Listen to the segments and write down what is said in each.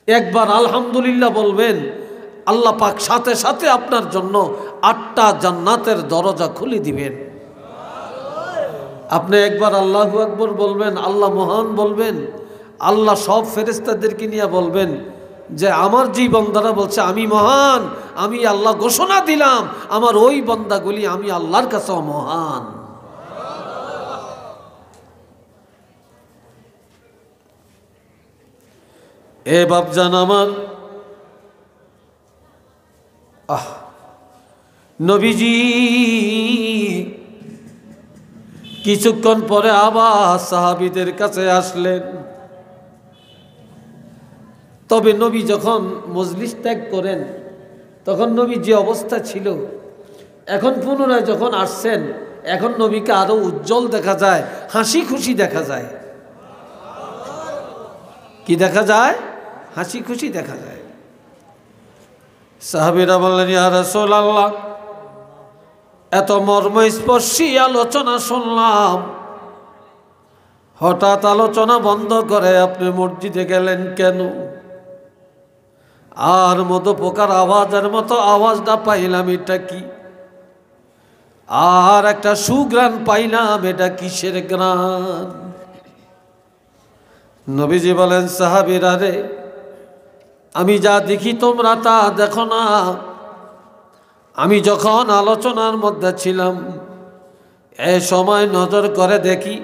একবার আলহামদুলিল্লাহ বলবেন, আল্লাহ পাক সাথে সাথে আপনার জন্য 8টা জান্নাতের দরজা খুলে দিবেন। আপনি একবার আল্লাহু আকবার বলবেন, আল্লাহ মহান বলবেন, আল্লাহ সব ফেরেশতাদেরকে নিয়ে বলবেন যে আমার যে বান্দারা বলছে আমি মহান, আমি আল্লাহ ঘোষণা দিলাম আমার ওই বান্দাগুলি আমি আল্লাহর কাছেও মহান। এ বাপজান আমার, নবীজি কিছুক্ষণ পরে আবার সাহাবীদের কাছে আসলেন। তবে নবী যখন মজলিস ত্যাগ করেন তখন নবী যে অবস্থা ছিল, এখন পুনরায় যখন আসছেন এখন নবীকে আরো উজ্জ্বল দেখা যায়, হাসি খুশি দেখা যায়। কি দেখা যায়? হাসি খুশি দেখা যায়। সাহাবীরা বললেন, ইয়া রাসূলুল্লাহ, এত মর্মস্পর্শী আলোচনা শুনলাম, হঠাৎ আলোচনা বন্ধ করে আপনি মসজিদে গেলেন কেন? আর মতো পোকার আওয়াজের মতো আওয়াজটা পাইলাম, এটা কি? আর একটা সুগ্রাণ পাইলাম, এটা কিসের গ্রাণ? নবীজি বলেন, সাহাবীরা রে, আমি যা দেখি তোমরা তা দেখো না। আমি যখন আলোচনার মধ্যে ছিলাম এ সময় নজর করে দেখি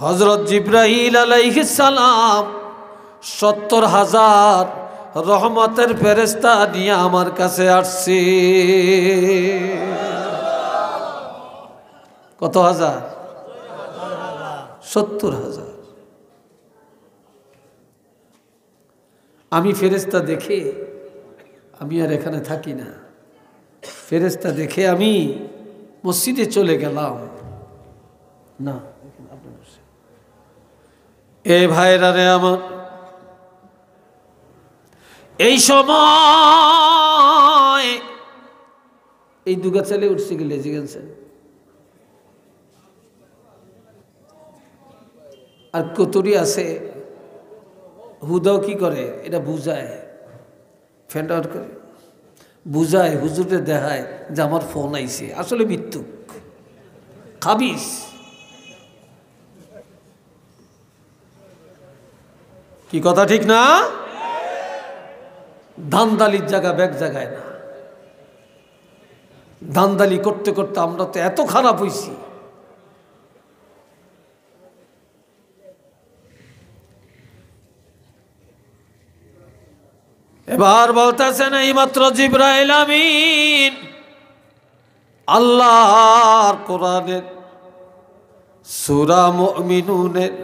হযরত জিবরাইল আলাইহিস সালাম 70,000 রহমতের ফেরেশতা নিয়ে আমার কাছে আসছে। কত হাজার? 70,000। আমি ফেরেশতা দেখে আমি আর এখানে থাকি না, ফেরেশতা দেখে আমি মসজিদে চলে গেলাম না। এ ভাইরা রে আমার, এই সময় এই দুগা ছেলে উঠছে গেলে জিজ্ঞাসা, আর কতরি আছে হুদাও কি করে, এটা বুঝায়, ফ্যান্ড আউট করে বুঝায়, হুজুরে দেখায় যে আমার ফোন আইছে, আসলে মৃত্যু খাবিস। কি কথা ঠিক না? ধান্দালির জায়গা ব্যাগ জায়গায় না। ধান্দালি করতে করতে আমরা তো এত খারাপ হইছি। এবার বলতেছেন, এইমাত্র জিবরাইল আমিন আল্লাহর কোরআনের সূরা মুমিনুনের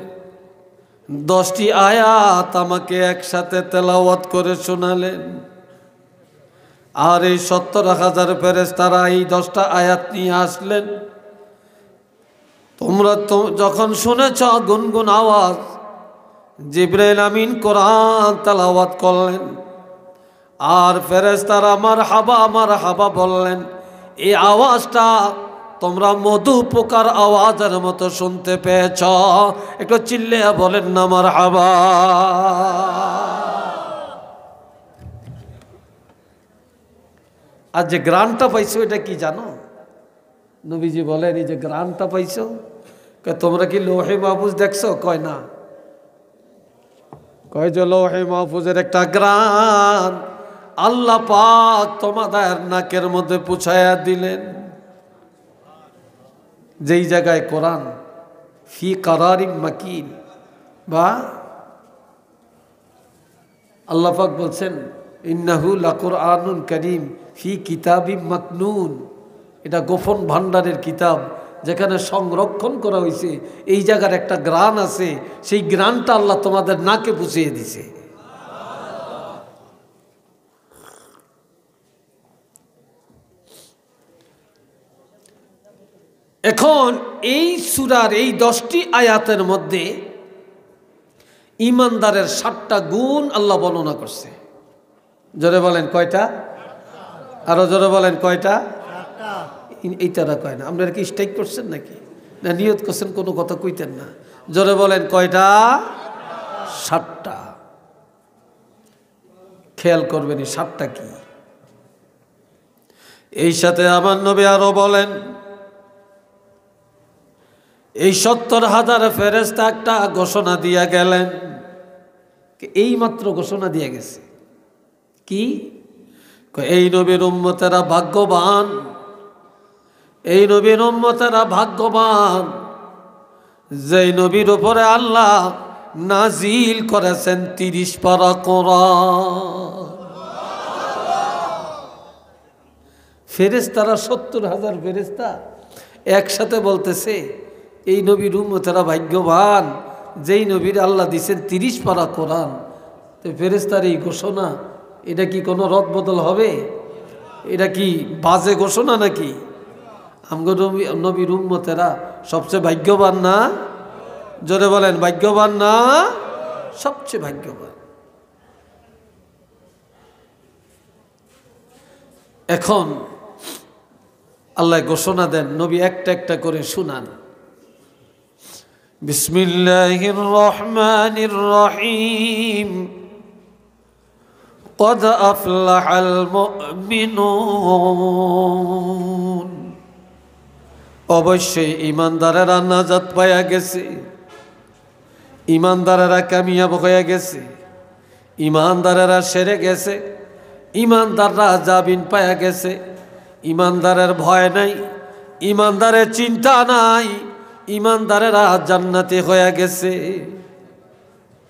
10টি আয়াত আমাকে একসাথে তেলাওয়াত করে শোনালেন। আর এই 70,000 ফেরেশতারা এই 10টা আয়াত নিয়ে আসলেন। তোমরা তো যখন শুনেছ গুনগুন আওয়াজ, জিবরাইল আমিন কোরআন তেলাওয়াত করলেন আর ফেরেশতারা মারহাবা বললেন। এই আওয়াজটা তোমরা মধু পোকার আওয়াজের মতো শুনতে পেয়েছ, একটু চিল্লিয়া বলেন না মারহাবা। আর যে গ্রানটা পাইছো এটা কি জানো? নবীজি বলেন, এই যে গ্রানটা পাইছো, তোমরা কি লৌহে মাহফুজ দেখছো? কয় না। কয় যে লৌহে মাহফুজের একটা গ্রান আল্লাহ পাক তোমাদের নাকের মধ্যে পুছায়া দিলেন। যেই জায়গায় কোরআন ফি কারারিম মাকিন, বা আল্লাহ পাক বলছেন ইন্নাহু লাকুরআনুন কারীম ফি কিতাবিম মাকনুন, এটা গোপন ভান্ডারের কিতাব যেখানে সংরক্ষণ করা হয়েছে। এই জায়গার একটা গ্রান আছে, সেই গ্রানটা আল্লাহ তোমাদের নাকে পুছিয়ে দিছে। এখন এই সূরার এই 10টি আয়াতের মধ্যে ঈমানদারের 7টা গুণ আল্লাহ বর্ণনা করছে। জোরে বলেন কয়টা? আরো জোরে বলেন কয়টা? এইটারা কয় না। আপনারা কি স্ট্রাইক করছেন নাকি, না নিয়ত করছেন কোনো কথা কইতেন না? জোরে বলেন কয়টা? 7টা। খেয়াল করবেন এই সাতটা কি। এই সাথে আমার নবী আরো বলেন, এই ৭০,০০০ ফেরেশতা একটা ঘোষণা দিয়া গেলেন, এই মাত্র ঘোষণা দিয়া গেছে কি, এই নবীর উম্মতেরা ভাগ্যবান, এই নবীর উম্মতেরা ভাগ্যবান যেই নবীর উপরে আল্লাহ নাজিল করেছেন ৩০ পারা কোরআন। ফেরেশতারা ৭০,০০০ ফেরেশতা একসাথে বলতেছে এই নবীর উম্মতেরা ভাগ্যবান যেই নবীর আল্লাহ দিছেন ৩০ পারা কোরআন। তো ফেরেশতার এই ঘোষণা, এটা কি কোনো রদ বদল হবে? এটা কি বাজে ঘোষণা নাকি? আমগো নবীর উম্মতেরা সবচেয়ে ভাগ্যবান না? জোরে বলেন, ভাগ্যবান না? সবচেয়ে ভাগ্যবান। এখন আল্লাহ ঘোষণা দেন, নবী একটা একটা করে শুনান। বিসমিল্লাহির রহমানির রহিম, قد أفلح المؤمنون। অবশ্যই ইমানদারেরা নাজাত পাইয়া গেছে, ইমানদারেরা কামিয়াব হয়ে গেছে, ইমানদারেরা সেরে গেছে, ইমানদাররা জামিন পাইয়া গেছে। ইমানদারের ভয় নাই, ইমানদারের চিন্তা নাই, ইমানদারেরা জান্নাতি হয়ে গেছে।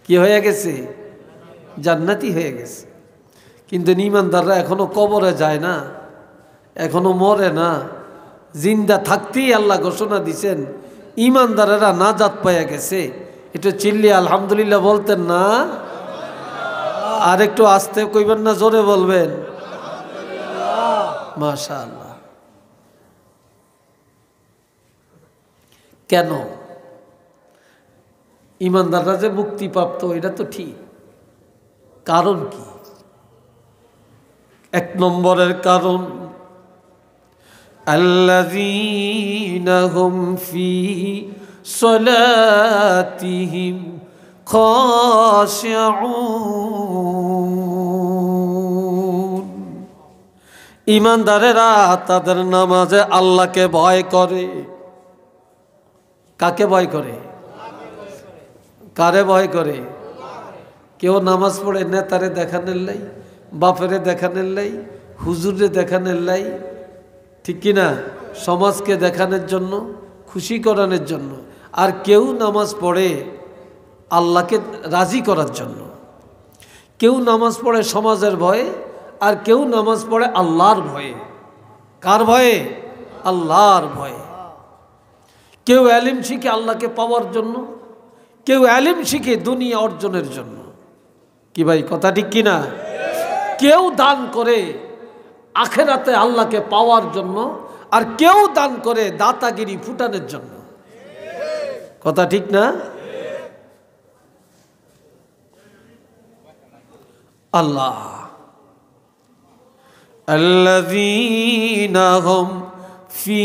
কি হয়ে গেছে? জান্নাতি হয়ে গেছে। কিন্তু ইমানদাররা এখনো কবরে যায় না, এখনো মরে না, জিন্দা থাকতেই আল্লাহ ঘোষণা দিছেন ইমানদারেরা নাজাত পাইয়া গেছে। একটু চিল্লি আলহামদুলিল্লাহ বলতেন না? আর একটু আস্তে কইবেন না, জোরে বলবেন? মাশাআল্লাহ। কেন? ইমানদাররা যে মুক্তিপ্রাপ্ত এটা তো ঠিক, কারণ কি? এক নম্বরের কারণ, আল্লাযীনা হুম ফী সলাতিহিম খাশিউন। ইমানদারেরা তাদের নামাজে আল্লাহকে ভয় করে। কাকে ভয় করে? কারে ভয় করে? কেউ নামাজ পড়ে নেতারে দেখানোর লাই, বাপেরে দেখানোর লাই, হুজুরে দেখানোর লাই, ঠিক কিনা, সমাজকে দেখানোর জন্য, খুশি করানোর জন্য। আর কেউ নামাজ পড়ে আল্লাহকে রাজি করার জন্য। কেউ নামাজ পড়ে সমাজের ভয়ে, আর কেউ নামাজ পড়ে আল্লাহর ভয়ে। কার ভয়ে? আল্লাহর ভয়ে। কেউ ইলম শিখে আল্লাহকে পাওয়ার জন্য, কেউ ইলম শিখে দুনিয়া অর্জনের জন্য। কি ভাই, কথা ঠিক কিনা? কেউ দান করে আখেরাতে আল্লাহকে পাওয়ার জন্য, আর কেউ দান করে দাতাগিরি ফুটানোর জন্য। কথা ঠিক না? আল্লাহ, আল্লাযীনা হুম ফী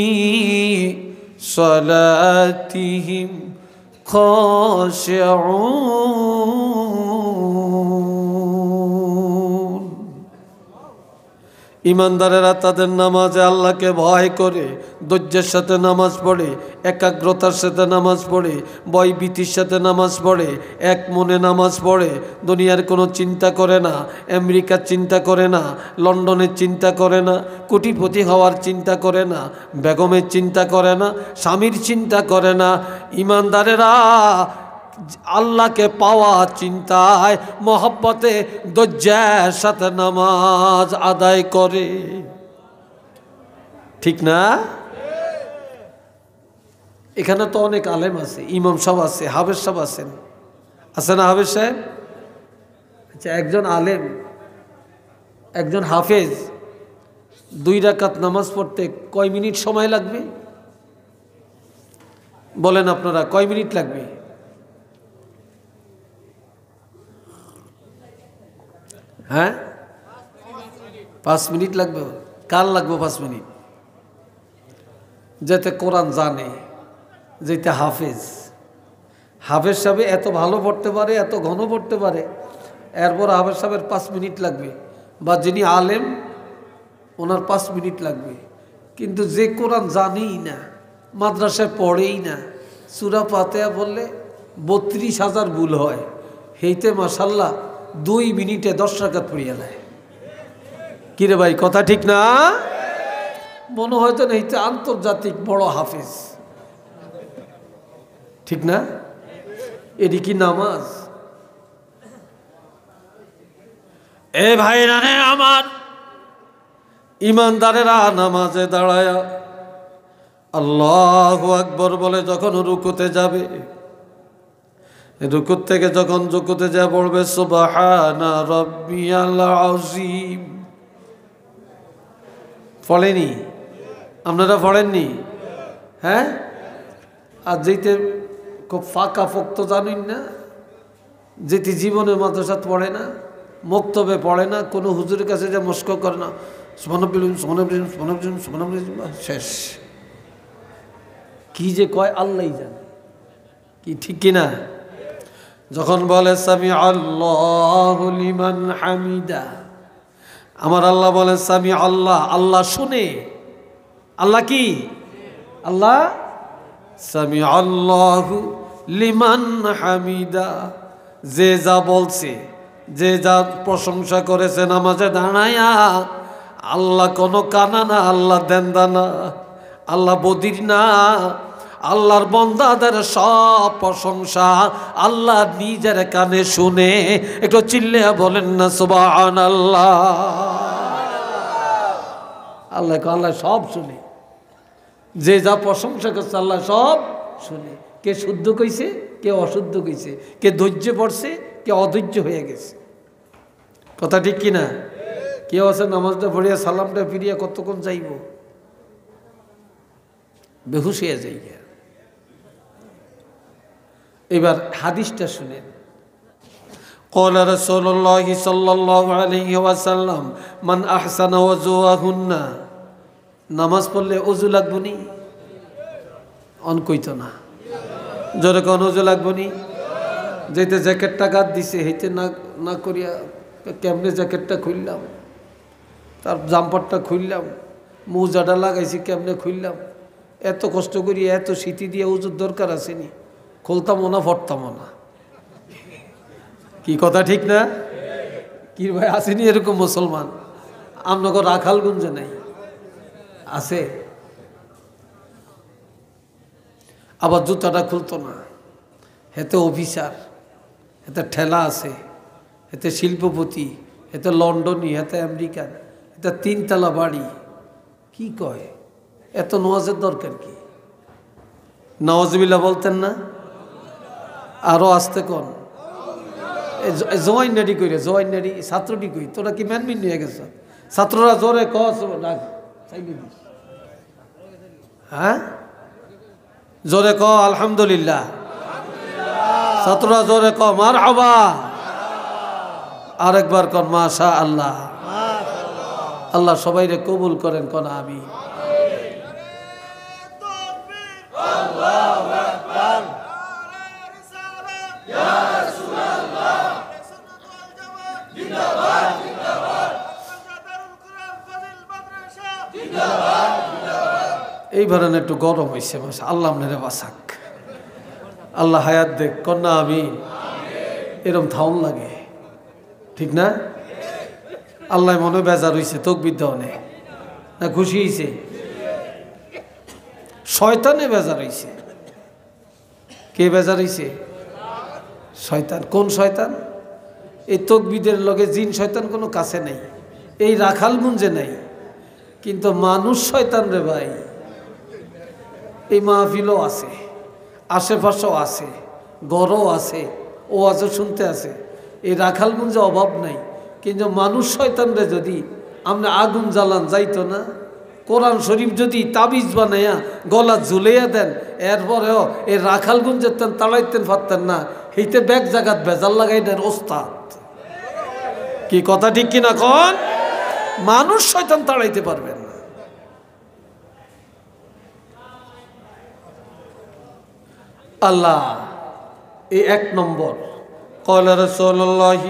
সলাতিহিম খাশিউন। ইমানদারেরা তাদের নামাজে আল্লাহকে ভয় করে, ধৈর্যের সাথে নামাজ পড়ে, একাগ্রতার সাথে নামাজ পড়ে, ভয়ভীতির সাথে নামাজ পড়ে, এক মনে নামাজ পড়ে। দুনিয়ার কোনো চিন্তা করে না, আমেরিকার চিন্তা করে না, লন্ডনের চিন্তা করে না, কোটিপতি হওয়ার চিন্তা করে না, বেগমের চিন্তা করে না, স্বামীর চিন্তা করে না। ইমানদারেরা আল্লাহকে পাওয়া চিন্তায়, মহব্বতে, ধৈর্যের সাথে নামাজ আদায় করে। ঠিক না? এখানে তো অনেক আলেম আছে, ইমাম সাহেব আছে, হাফেজ সাহেব আছেন, আছে না হাফেজ সাহেব? আচ্ছা, একজন আলেম, একজন হাফেজ 2 রাকাত নামাজ পড়তে কয় মিনিট সময় লাগবে? বলেন আপনারা, কয় মিনিট লাগবে? হ্যাঁ, 5 মিনিট লাগবে। কার লাগবে 5 মিনিট? যেতে কোরআন জানে, যেতে হাফেজ। হাফেজ সাহেব এত ভালো পড়তে পারে, এত ঘন পড়তে পারে, এরপর হাফেজ সাহেবের 5 মিনিট লাগবে, বা যিনি আলেম ওনার 5 মিনিট লাগবে। কিন্তু যে কোরআন জানেই না, মাদ্রাসায় পড়েই না, সূরা ফাতিহা বললে 32,000 ভুল হয়, হেইতে মাশাল্লাহ 2 মিনিটে 10 রাকাত পড়িয়া নেয়। কিরে ভাই কথা ঠিক না? মনে হয়তো না এইটা আন্তর্জাতিক বড় হাফেজ, ঠিক না? এটি কি নামাজ? এ ভাই রানে আমার ইমানদারেরা নামাজে দাঁড়ায়া আল্লাহু আকবার বলে যখন রুকুতে যাবে, রুকুত থেকে যখন রুকুতে যা পড়বে সুবহানা রাব্বিয়াল আযীম, পড়েনি? আপনারা পড়েননি? হ্যাঁ? আর যেতে খুব ফাঁকা ফোক্ত জানেন না, যেটি জীবনে মাদ্রাসাত পড়ে না, মক্তবে পড়ে না, কোনো হুজুরের কাছে যে মস্ক করে না, শেষ। কি যে কয় আল্লাহই জানে, কি ঠিক কিনা? যখন বলে সামি আল্লাহু লিমান হামিদা, আমার আল্লাহ বলে সামি আল্লাহ, আল্লাহ শুনে। আল্লাহ কি? আল্লাহ সামি আল্লাহু লিমান হামিদা, যে যা বলছে, যে যা প্রশংসা করেছে নামাজে দাঁড়ায়া, আল্লাহ কোনো কানা না, আল্লাহ দেন্দা না, আল্লাহ বদির না, আল্লাহর বান্দাদের সব প্রশংসা আল্লাহ নিজের কানে শুনে। একটু চিল্লে বলেন না সুবহানাল্লাহ। আল্লাহ আল্লাহ সব শুনে, যে যা প্রশংসা করছে আল্লাহ সব শুনে। কে শুদ্ধ কইছে, কে অশুদ্ধ কইছে, কে ধৈর্য পড়ছে, কে অধৈর্য হয়ে গেছে। কথা ঠিক কিনা? কেউ আছে নামাজটা পড়িয়া সালামটা ফিরিয়া কতক্ষণ যাইব, বেহুশ হয়ে যাই। এবার হাদিসটা শুনেন। قال رسول الله صلى الله عليه وسلم من احسن وضوءهن, নামাজ পড়লে ওযু লাগবনি? অন কইতো না, জোরে কোন ওযু লাগবনি? যেতে জ্যাকেটটা গাদ দিছে হেইতে না না করিয়া কেমনে জ্যাকেটটা খুললাম, তার জাম্পারটা খুললাম, মোজাটা লাগাইছি কেমনে খুললাম, এত কষ্ট করি এত শীতি দিয়ে ওযুর দরকার আসেনি, খুলতামও না ফটতামও না। কি কথা ঠিক না? কি ভাই আসেনি এরকম মুসলমান? আপনাকে রাখালগঞ্জে নাই, আছে? আবার জুতাটা খুলতো না, হেতে অফিসার, হেতে ঠেলা আছে, হেতে শিল্পপতি, হেতে লন্ডনী, হেতে আমেরিকান, হেতে 3 তলা বাড়ি। কি কয়? এত নওয়াজের দরকার কি? নওয়াজবিল্লাহ বলতেন না? আরো আসতে কোন জয়েন নাডি কইরে, জয়েন নাডি ছাত্রটি কই, তোরা কি ম্যানমিন নিয়ে গেছ? ছাত্ররা জোরে কস ডাক, হ্যাঁ জোরে ক আলহামদুলিল্লাহ, ছাত্ররা জোরে ক মারহাবা, আরেকবার কন মাশা আল্লাহ। আল্লাহ সবাইরে কবুল করেন, কোন আমিন। এইবার একটু গরম হয়েছে, আল্লাহ আপনারে বাসাক, আল্লাহ হায়াত দেখ, কন্যা আমি এরম থাউন লাগে, ঠিক না? আল্লাহ মনে বেজার হয়েছে, তকবির দেওয়ানে না খুশি হয়েছে? শয়তানে বেজার হয়েছে। কে বেজার হয়েছে? শয়তান। কোন শয়তান? এই তকবিদের লগে জিন শয়তান কোনো কাছে নেই, এই রাখালগঞ্জে নেই, কিন্তু মানুষ শয়তান রে ভাই। এই মাহফিলও আছে, আশেপাশেও আছে, গড়ও আছে, ও আজও শুনতে আছে, এই রাখালগঞ্জে অভাব নাই। কিন্তু মানুষ শয়তান রে যদি আমরা আগুন জ্বালান যাইতো না, কোরআন শরীফ যদি তাবিজ বানাইয়া গলা ঝুলাইয়া দেন, এরপরেও এই রাখালগঞ্জের তেন তাড়াইতেন পারতেন না, এইতে ব্যাগ জাগাত বেজাল লাগাই দেন ওস্তাদ। কি কথা ঠিক কিনা কন? মানুষ শয়তান তাড়াইতে পারবেন না। আল্লাহ এই 1 নম্বর। ক্বালা রাসূলুল্লাহ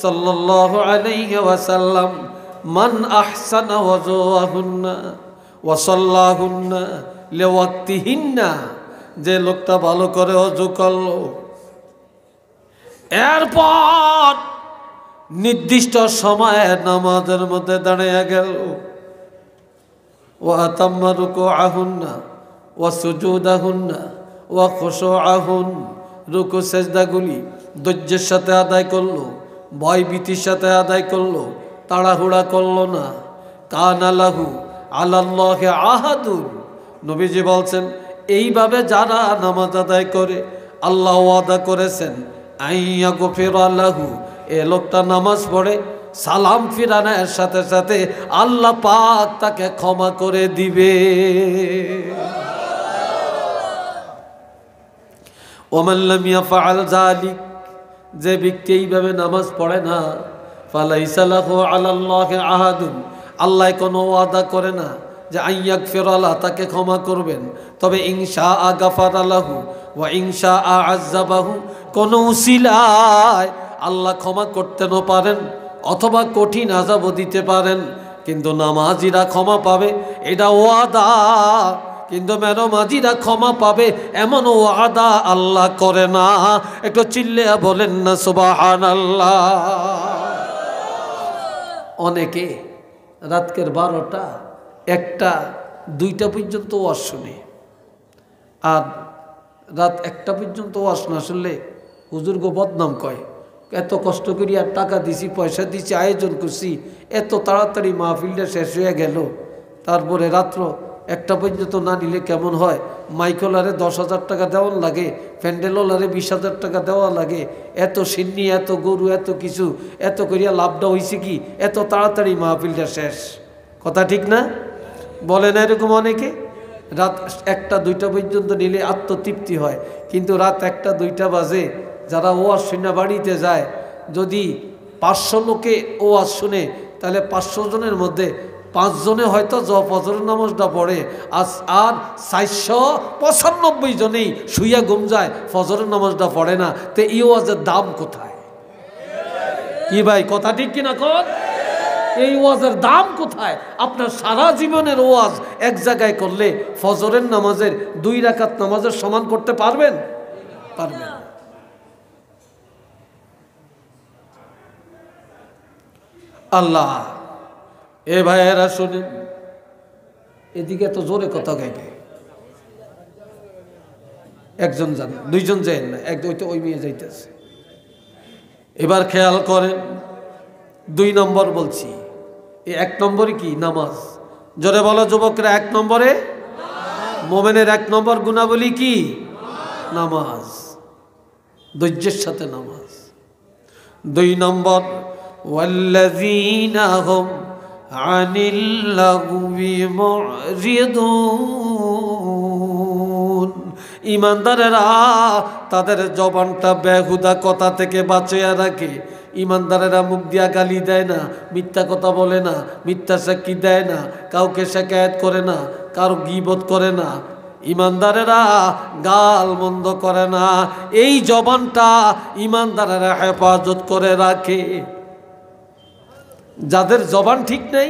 সাল্লাল্লাহু আলাইহি ওয়াসাল্লাম, মান আহসানা ওয়াজুহুন্না ওয়া সাল্লাহুন্না লিওয়াক্তিহিন্না, যে লোকটা ভালো করে ওযু করলো, এরপর নির্দিষ্ট সময়ে নামাজের মধ্যে দাঁড়িয়ে গেল, ওয়া আতাম্মা রুকুআহুন্না ওয়া সুজুদাহুন্না ওয়া খুশুআহুন, রুকু সেজদাগুলি ধৈর্যের সাথে আদায় করলো, ভয় ভীতির সাথে আদায় করলো, তাড়াহুড়া করলো না। কানা লাহু আলাল্লাহি আহাদুন, নবীজি বলছেন এইভাবে যারা নামাজ আদায় করে আল্লাহ ওয়াদা করেছেন আইয়া গফিরা লাহু, এ লোকটা নামাজ পড়ে সালাম ফিরানোর সাথে সাথে আল্লাহ পাক তাকে ক্ষমা করে দিবে। ওমান লাম ইয়াফআল যালিক, যে ব্যক্তি এইভাবে নামাজ পড়ে না, ফালাইসা লাহু আলাল্লাহি আহাদুন, আল্লাহ কোনো ওয়াদা করে না যে আইয়াগফিরা লাহু, তাকে ক্ষমা করবেন, তবে ইনশাআ গাফারা লাহু ওয়া ইনশাআ আযাবাহু, কোন উসিলায় আল্লাহ ক্ষমা করতেও পারেন অথবা কঠিন আযাবও দিতে পারেন, কিন্তু নামাজিরা ক্ষমা পাবে এটা ওয়াদা, কিন্তু নামাজিরা ক্ষমা পাবে এমন ওয়াদা আল্লাহ করে না। একটু চিল্লে বলেন না সুবহানাল্লাহ। অনেকে রাতকের 12টা 1টা 2টা পর্যন্ত ওয়াজ শুনে, আর রাত 1টা পর্যন্ত ওয়াজ না শুনলে হুজুরগো বদনাম কয়, এত কষ্ট করি আর টাকা দিছি, পয়সা দিছি, আয়োজন করছি, এত তাড়াতাড়ি মাহফিলটা শেষ হয়ে গেল, তারপরে রাত্র 1টা পর্যন্ত না নিলে কেমন হয়? মাইকলারে 10,000 টাকা দেওয়ার লাগে, প্যান্ডেলওয়ালারে 20,000 টাকা দেওয়া লাগে, এত সিন্নি, এত গরু, এত কিছু, এত করিয়া লাভটা হয়েছে কি? এত তাড়াতাড়ি মাহফিলটা শেষ। কথা ঠিক না? বলে না এরকম অনেকে? রাত 1টা 2টা পর্যন্ত নিলে আত্মতৃপ্তি হয়, কিন্তু রাত 1টা 2টা বাজে যারা ওয়াজ শুনে বাড়িতে যায়, যদি 500 লোকে ওয়াজ শুনে, তাহলে 500 জনের মধ্যে 5 জনে হয়তো ফজরের নামাজটা পড়ে, আর 495 জনেই শুইয়া ঘুম যায়, ফজরের নামাজটা পড়ে না। তো এই ওয়াজের দাম কোথায়? কি ভাই, কথা ঠিক কিনা কর? এই ওয়াজের দাম কোথায়? আপনার সারা জীবনের ওয়াজ এক জায়গায় করলে ফজরের নামাজের 2 রাকাত নামাজের সমান করতে পারবেন? পারবেন। আল্লাহ, এ ভাইয়েরা শুনেন, এদিকে তো জোরে কথা গাইবে, একজন যান, 2 জন যান না, ওই মেয়ে যাইতেছে। এবার খেয়াল করেন, 2 নম্বর বলছি, এই 1 নম্বরে কি? নামাজ। জোরে বলো যুবকরা, 1 নম্বরে মোমেনের 1 নম্বর গুণাবলী কি? নামাজ, ধৈর্যের সাথে নামাজ। 2 নম্বর, ওয়াল্লাযীনা হুম আনিল লাগবি মুরিদুন, ইমানদারেরা তাদের জবানটা বেহুদা কথা থেকে বাঁচিয়ে রাখে। ইমানদারেরা মুখ দিয়া গালি দেয় না, মিথ্যা কথা বলে না, মিথ্যা সাক্ষী দেয় না, কাউকে শিকায়েত করে না, কারো গীবত করে না, ইমানদারেরা গাল মন্দ করে না। এই জবানটা ইমানদারেরা হেফাজত করে রাখে। যাদের জবান ঠিক নেই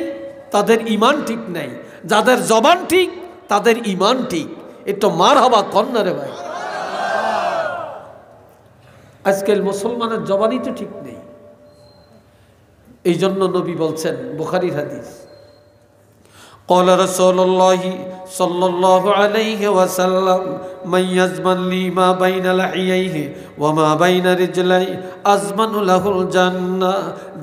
তাদের ইমান ঠিক নেই, যাদের জবান ঠিক তাদের ইমান ঠিক। একটু মারহাবা কন্যা রে ভাই। আজকাল মুসলমানের জবানই তো ঠিক নেই। এই জন্য নবী বলছেন, বুখারীর হাদিস, قال رسول الله صلى الله عليه وسلم من يزمن لي ما بين لحييه وما بين رجليه أزمن له الجنة।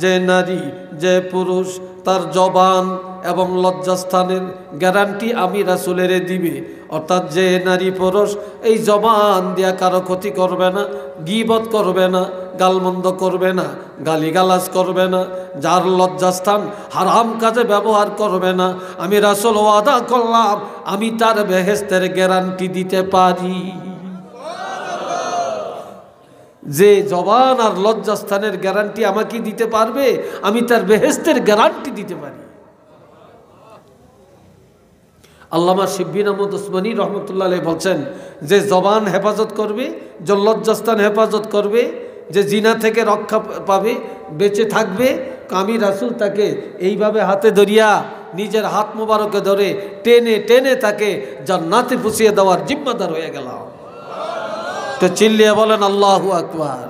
যে নারী, যে পুরুষ তার জবান এবং লজ্জাস্থানের গ্যারান্টি আমি রাসূলের দিবে। অর্থাৎ যে নারী পুরুষ এই জবান দিয়া কারো ক্ষতি করবে না, গীবত করবে না, গালমন্দ করবে না, গালিগালাজ করবে না, যার লজ্জাস্থান হারাম কাজে ব্যবহার করবে না, আমি রাসূল ওয়াদা করলাম আমি তার বেহেশতের গ্যারান্টি দিতে পারি। যে জবান আর লজ্জাস্থানের গ্যারান্টি আমাকে দিতে পারবে, আমি তার বেহেশতের গ্যারান্টি দিতে পারি। আল্লামা শিববিন আহমদ উসমানী রহমতুল্লাহ আলাইহি বলছেন, যে জবান হেফাজত করবে, যে লজ্জাস্থান হেফাজত করবে, যে জিনা থেকে রক্ষা পাবে, বেঁচে থাকবে, আমি রাসূল তাকে এইভাবে হাতে ধরিয়া নিজের হাত মোবারকে ধরে টেনে টেনে তাকে জান্নাতে পৌঁছিয়ে দেওয়ার জিম্মাদার হয়ে গেলাম। তো চিল্লিয়ে বলেন আল্লাহু আকবার।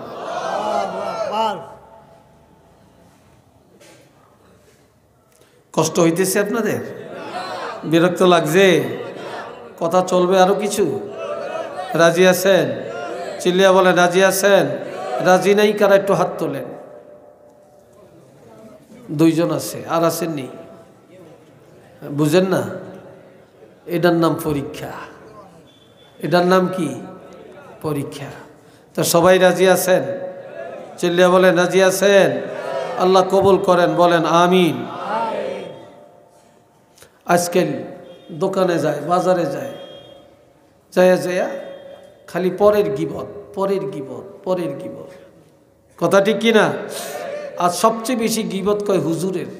কষ্ট হইতেছে আপনাদের? বিরক্ত লাগছে? কথা চলবে আরো কিছু? রাজি আছেন? চিল্লিয়া বলেন রাজি আছেন? রাজি নাই কারা একটু হাত তোলেন। দুইজন আছে, আর আসেননি? বুঝেন না? এটার নাম পরীক্ষা। এটার নাম কি? পরীক্ষা। তো সবাই রাজি আছেন? চিল্লিয়া বলেন রাজি আছেন? আল্লাহ কবুল করেন, বলেন আমিন। আজকাল দোকানে যায়, বাজারে যায়, যায়া খালি পরের গিবত, পরের গিবত, পরের গিবত। কথা ঠিক কিনা? আর সবচেয়ে বেশি গিবত কয় হুজুরের,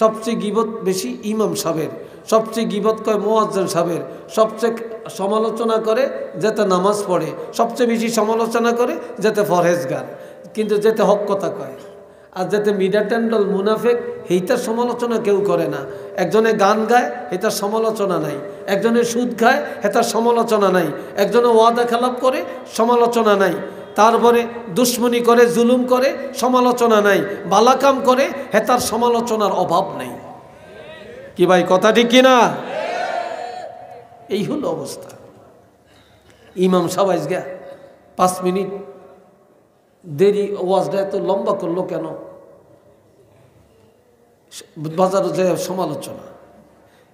সবচেয়ে গিবত বেশি ইমাম সাহেবের, সবচেয়ে গিবত কয় মুয়াজ্জিন সাহেবের, সবচেয়ে সমালোচনা করে যেতে নামাজ পড়ে, সবচেয়ে বেশি সমালোচনা করে যেতে ফরহেজগার, কিন্তু যেতে হক কথা কয়। আর যাতে মিডাটেন্ডল মুনাফেক, সেইটার সমালোচনা কেউ করে না। একজনে গান গায়, এটার সমালোচনা নাই। একজনে সুদ খায়, এটার সমালোচনা নাই। একজনে ওয়াদা খেলাপ করে, সমালোচনা নাই। তারপরে দুশ্মনী করে, জুলুম করে, সমালোচনা নাই। বালাকাম করে, হেতার সমালোচনার অভাব নেই। কি ভাই কথা ঠিক কিনা? এই হলো অবস্থা। ইমাম সাহেব আজকে 5 মিনিট দেরি, ওয়াজটা এত লম্বা করলো কেন? বাজারে যায় সমালোচনা।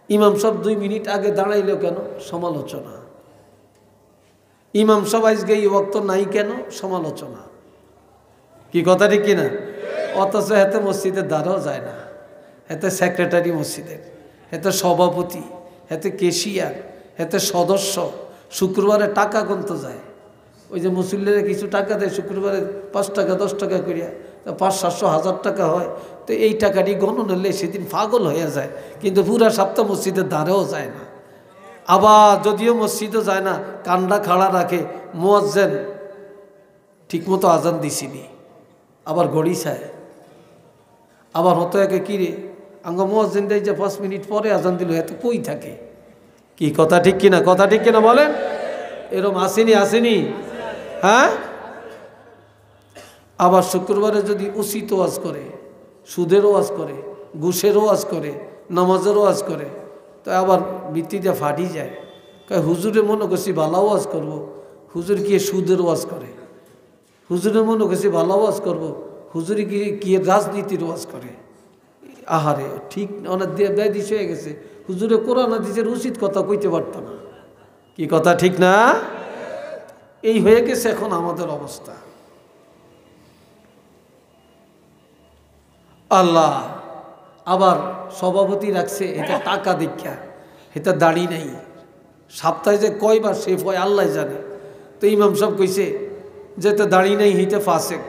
ইমাম সাহেব 2 মিনিট আগে দাঁড়াইলো কেন? সমালোচনা। ইমাম সাহেব আজকে এই ওয়াক্ত নাই কেন? সমালোচনা। কি কথা ঠিক কিনা? অথচ এতে মসজিদের দ্বারাও যায় না, এতে সেক্রেটারি মসজিদের, এতে সভাপতি, এতে কেশিয়ার, এতে সদস্য, শুক্রবারে টাকা গুনতে যায়। ওই যে মুসল্লিরা কিছু টাকা দেয় শুক্রবারে, 5 টাকা 10 টাকা করিয়া, 500-700 1000 টাকা হয়। তো এই টাকাটি গণন হলে সেদিন পাগল হয়ে যায়, কিন্তু পুরা সপ্তাহ মসজিদের দ্বারেও যায় না। আবার যদিও মসজিদও যায় না, কান্ডা খাড়া রাখে, মুয়াজ্জিন ঠিকমতো আজান দিছিনি, আবার ঘড়ি চায়। আবার হতো একে কিরে আঙ্গ মুয়াজ্জিন দেয় যে 5 মিনিট পরে আজান দিল, এত কই থাকে? কি কথা ঠিক কিনা? কথা ঠিক কিনা বলেন? এরম আসেনি? আসেনি? হ্যাঁ। আবার শুক্রবারে যদি উচিত ওয়াজ করে, সুদের ওয়াজ করে, ঘুষের ওয়াজ করে, নামাজের ওয়াজ করে, তো আবার ভিত্তিতে ফাটি যায়। হুজুরে মনে করছি ভালো ওয়াজ করবো, হুজুর কি সুদের ওয়াজ করে। হুজুরে মনে করছি ভালো ওয়াজ করবো, হুজুরে কি রাজনীতির ওয়াজ করে। আহারে ঠিক অনেক বেদিস হয়ে গেছে। হুজুরে কোরআন হাদিসের উচিত কথা কইতে পারত না। কি কথা ঠিক না? এই হয়ে গেছে এখন আমাদের অবস্থা। আল্লাহ আবার সভাপতি রাখছে, এটা টাকা দীক্ষা, এটা দাড়ি নাই। সপ্তাহে যে কয়বার শেফ হয় আল্লাহ জানে। তো ইমাম সাহেব কইছে যেতে দাড়ি নাই, হিতে ফাসেক।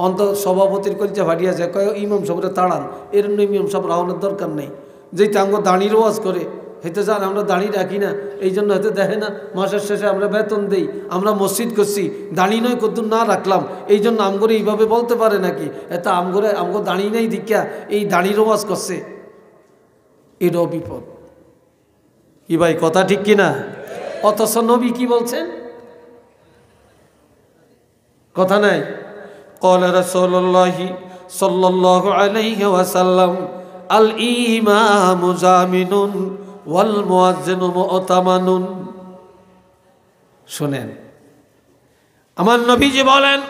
অন্ত সভাপতির কলচা ভাটিয়া যায়, কয় ইমাম সাহেবরা তাড়ান। এর ইমাম সাহেব রাওয়ানোর দরকার নেই। যেটা আমরা দাঁড়ির ওয়াজ করে হেতে যান, আমরা দাঁড়িয়ে রাখি না, এই জন্য হেতে দেখে না মাসের শেষে আমরা বেতন দেই, আমরা মসজিদ করছি, দাঁড়ি নয় কদ্দুর না রাখলাম, এই জন্য আমগরে এইভাবে বলতে পারে নাকি এত আমগরে আমগো দাঁড়িয়ে নাই দীক্ষা এই দাঁড়ির ওয়াজ করছে। এটাও বিপদ। কি ভাই কথা ঠিক কিনা? অথচ নবী কি বলছেন? কথা নাই। قال رسول الله صلى الله عليه وسلم الإمام زامن والمؤذن مؤتمن। শুনেন, আমার নবীজি বলেন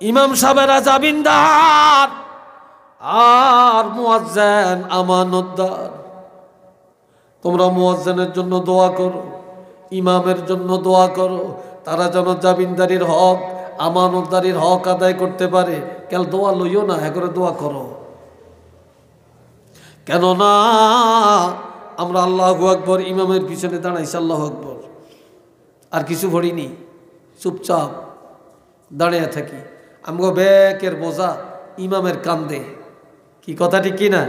ইমাম সাহেবেরা জামিনদার আর মুয়াজ্জিন আমানতদার। তোমরা মুয়াজ্জিনের জন্য দোয়া করো, ইমামের জন্য দোয়া করো, তারা যেন জামিনদারির হক, আমানতদারির হক আদায় করতে পারে। কেন দোয়া লইও না, একরে দোয়া করো। কেননা আমরা আল্লাহু আকবার ইমামের পিছনে দাঁড়াইছি, আল্লাহু আকবার, আর কিছু ভরিনি, চুপচাপ দাঁড়িয়ে থাকি। আমগো ব্যাকের বোঝা ইমামের কান্দে। কি কথা ঠিক কিনা?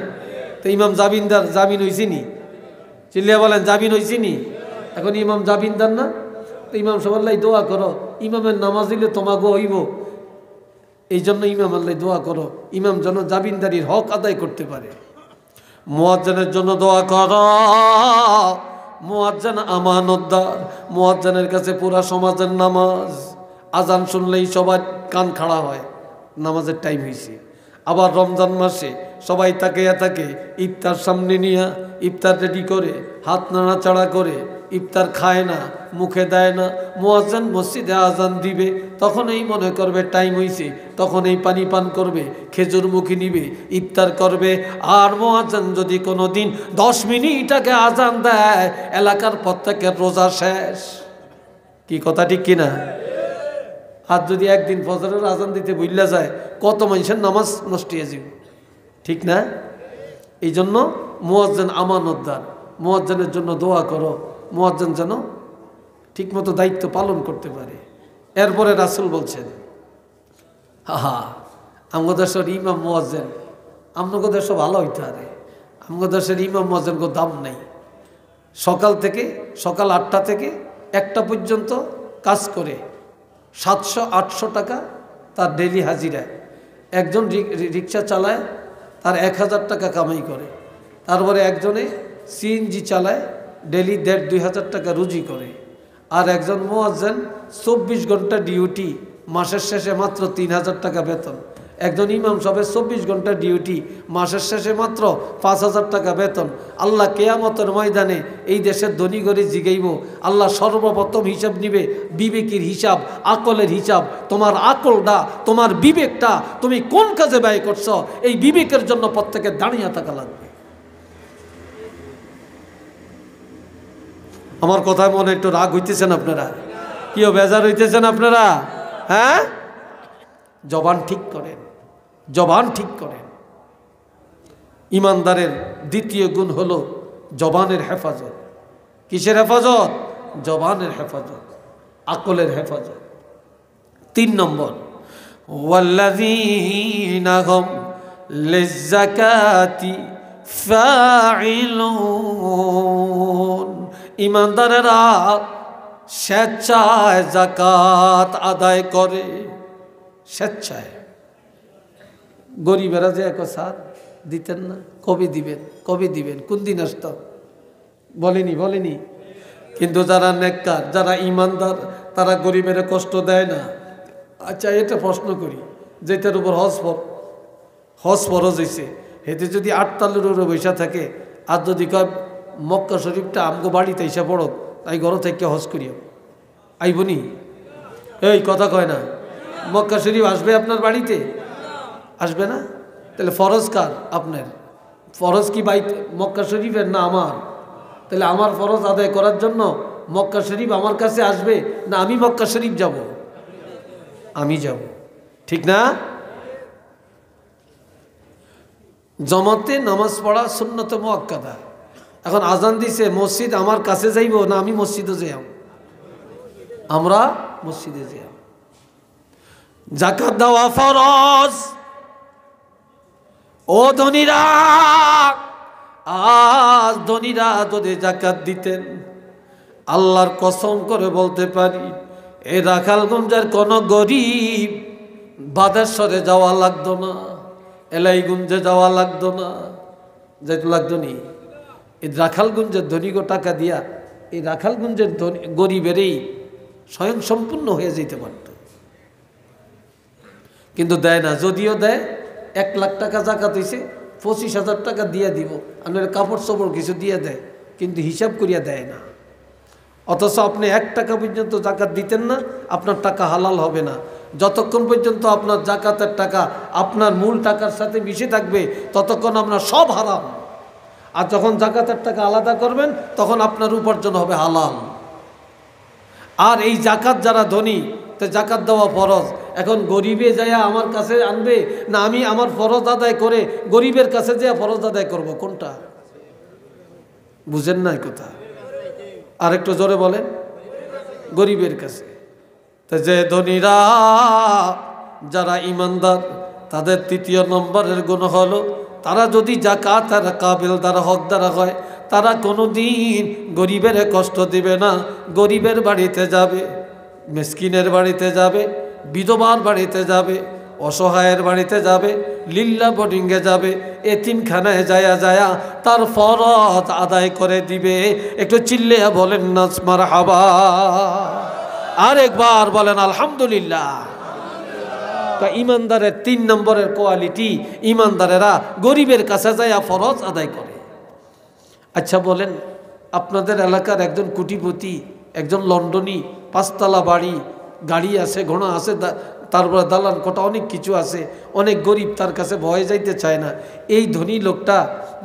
তো ইমাম জামিনদার, জামিন হইছিনি? চিল্লিয়া বলেন জামিন হইছিনি? এখন ইমাম জামিনদার না? তো ইমাম সবাই দোয়া করো, ইমামের নামাজ দিলে তোমাকে হইব। এই জন্য ইমাম আল্লাহ দোয়া করো, ইমাম যেন জামিনদারির হক আদায় করতে পারে। মুয়াজ্জিনের জন্য দোয়া করো, মুয়াজ্জিন আমানতদার, মুয়াজ্জিনের কাছে পুরা সমাজের নামাজ। আজান শুনলেই সবার কান খাড়া হয়, নামাজের টাইম হয়েছে। আবার রমজান মাসে সবাই তাকিয়ে থাকে, ইফতার সামনে নিয়ে ইফতার রেডি করে হাত নাড়াচাড়া করে ইফতার খায় না, মুখে দেয় না। মুয়াজ্জিন মসজিদে আজান দিবে, তখন এই মনে করবে টাইম হয়েছে, তখন এই পানি পান করবে, খেজুর মুখে নিবে, ইফতার করবে। আর মুয়াজ্জিন যদি কোনো দিন 10 মিনিট আগে আজান দেয়, এলাকার প্রত্যেকের রোজা শেষ। কি কথা ঠিক কিনা? আর যদি একদিন ফজরের আজান দিতে ভুলে যায়, কত মানুষের নামাজ নষ্ট হয়ে যাবে, ঠিক না? এই জন্য মুয়াজ্জিন আমানতদার, মুয়াজ্জিনের জন্য দোয়া করো, মুয়াজ্জিন যেন ঠিকমতো দায়িত্ব পালন করতে পারে। এরপরে রাসূল বলছেন, আমাদের দেশের ইমাম মুয়াজ্জিন, আমাদের দেশে ভালো হইতে পারে, আমাদের দেশের ইমাম মুয়াজ্জিন কোনো দাম নাই। সকাল 8টা থেকে 1টা পর্যন্ত কাজ করে 700-800 টাকা তার ডেলি হাজিরায়। একজন রিক্সা চালায়, তার 1000 টাকা কামাই করে। তারপরে একজনে সিএনজি চালায়, ডেলি 1500-2000 টাকা রুজি করে। আর একজন মুয়াজ্জিন 24 ঘন্টা ডিউটি, মাসের শেষে মাত্র 3000 টাকা বেতন। একজন ইমাম সাহেবের 24 ঘন্টা ডিউটি, মাসের শেষে মাত্র 5000 টাকা বেতন। আল্লাহ কিয়ামতের ময়দানে এই দেশের ধনী করে জিগাইব, আল্লাহ সর্বপ্রথম হিসাব নিবে বিবেকের হিসাব, আকলের হিসাব। তোমার আকলটা, তোমার বিবেকটা তুমি কোন কাজে ব্যয় করছো, এই বিবেকের জন্য প্রত্যেকের দাঁড়িয়ে থাকা লাগবে। আমার কথায় মনে একটু রাগ হইতেছেন আপনারা? কিও বেজার হইতেছেন আপনারা? হ্যাঁ, জবান ঠিক করেন, জবান ঠিক করেন। ইমানদারের দ্বিতীয় গুণ হলো জবানের হেফাজত। কিসের হেফাজত? জবানের হেফাজত, আকলের হেফাজত। 3 নম্বর, ওয়াল্লাযীনা হুম লিয-যাকাতি ফাঈলুন। ইমানদারেরা স্বেচ্ছায় যাকাত আদায় করে, স্বেচ্ছায়। গরিবেরা যে এক স্যার দিতেন না, কবে দিবেন, কবে দিবেন, কোন দিন আসত বলেনি। কিন্তু যারা নেককার, যারা ইমানদার, তারা গরিবের কষ্ট দেয় না। আচ্ছা, এটা প্রশ্ন করি, যেটার উপর হজ ফরজ হয়েছে, হেতে যদি 8 তালের উপরে বৈশা থাকে, আর যদি কয় মক্কা শরীফটা আমগো বাড়িতে এসে পড়ো, তাই ঘর থেকে হজ করিও, আইবনি? এই কথা কয় না। মক্কা শরীফ আসবে আপনার বাড়িতে? আসবে না। তাহলে ফরজ কার? আপনার। ফরজ কি বাইতে মক্কা শরীফের না আমার? তাহলে আমার ফরজ আদায় করার জন্য মক্কা শরীফ আমার কাছে আসবে না আমি মক্কা শরীফ যাব? আমি যাব, ঠিক না? জমাতে নামাজ পড়া সুন্নত মুআক্কাদা। এখন আজান দিছে, মসজিদ আমার কাছে যাইব না আমি মসজিদে যাই? আমরা মসজিদে যাই। যাকাত দেওয়া ফরজ। ও ধনীরা, আজ ধনীরা যদি যাকাত দিতেন, আল্লাহর কসম করে বলতে পারি, এই রাখালগঞ্জের কোন গরিব বাদেশ্বরে যাওয়া লাগতো না, এলাইগঞ্জে যাওয়া লাগতো না, যেতে লাগতো নি। এই রাখালগঞ্জের ধনীগো টাকা দিয়া এই রাখালগঞ্জের গরিবেরই স্বয়ং সম্পূর্ণ হয়ে যেতে পারত, কিন্তু দেয় না। যদিও দেয়, 1 লাখ টাকা জাকাত হয়েছে, 25,000 টাকা দিয়ে দিব, আপনার কাপড় চোপড় কিছু দিয়ে দেয়, কিন্তু হিসাব করিয়া দেয় না। অথচ আপনি 1 টাকা পর্যন্ত জাকাত দিতেন না, আপনার টাকা হালাল হবে না। যতক্ষণ পর্যন্ত আপনার জাকাতের টাকা আপনার মূল টাকার সাথে মিশে থাকবে, ততক্ষণ আপনার সব হারাম। আর যখন জাকাতের টাকা আলাদা করবেন, তখন আপনার উপার্জন হবে হালাল। আর এই জাকাত যারা ধনী, তো জাকাত দেওয়া ফরজ। এখন গরিবে যায়া আমার কাছে আনবে না আমি আমার ফরজ আদায় করে গরিবের কাছে যায়া ফরজ আদায় করব, কোনটা? বুঝেন না কথা? আর একটু জোরে বলেন। গরিবের কাছে। তো যে ধনীরা, যারা ইমানদার, তাদের 3য় নম্বরের গুণ হলো, তারা যদি যাকাতের কাবিলদার হকদার হয়, তারা কোনোদিন গরিবের কষ্ট দিবে না। গরিবের বাড়িতে যাবে, মিসকিনের বাড়িতে যাবে, বিধবার বাড়িতে যাবে, অসহায়ের বাড়িতে যাবে, লিল্লা বোর্ডিংয়ে যাবে, এতিমখানায় যায়া তার ফরজ আদায় করে দিবে। একটু চিল্লিয়া বলেন না মারহাবা, আরেকবার বলেন আলহামদুলিল্লাহ। ইমানদারের 3 নম্বরের কোয়ালিটি, ইমানদারেরা গরিবের কাছে যায়া ফরজ আদায় করে। আচ্ছা বলেন, আপনাদের এলাকার একজন কোটিপতি, একজন লন্ডনী, 5 তলা বাড়ি, গাড়ি আছে, ঘোড়া আছে, তারপরে দালান কোটা অনেক কিছু আছে, অনেক গরিব, তার কাছে ভয়ে যাইতে চায় না। এই ধনী লোকটা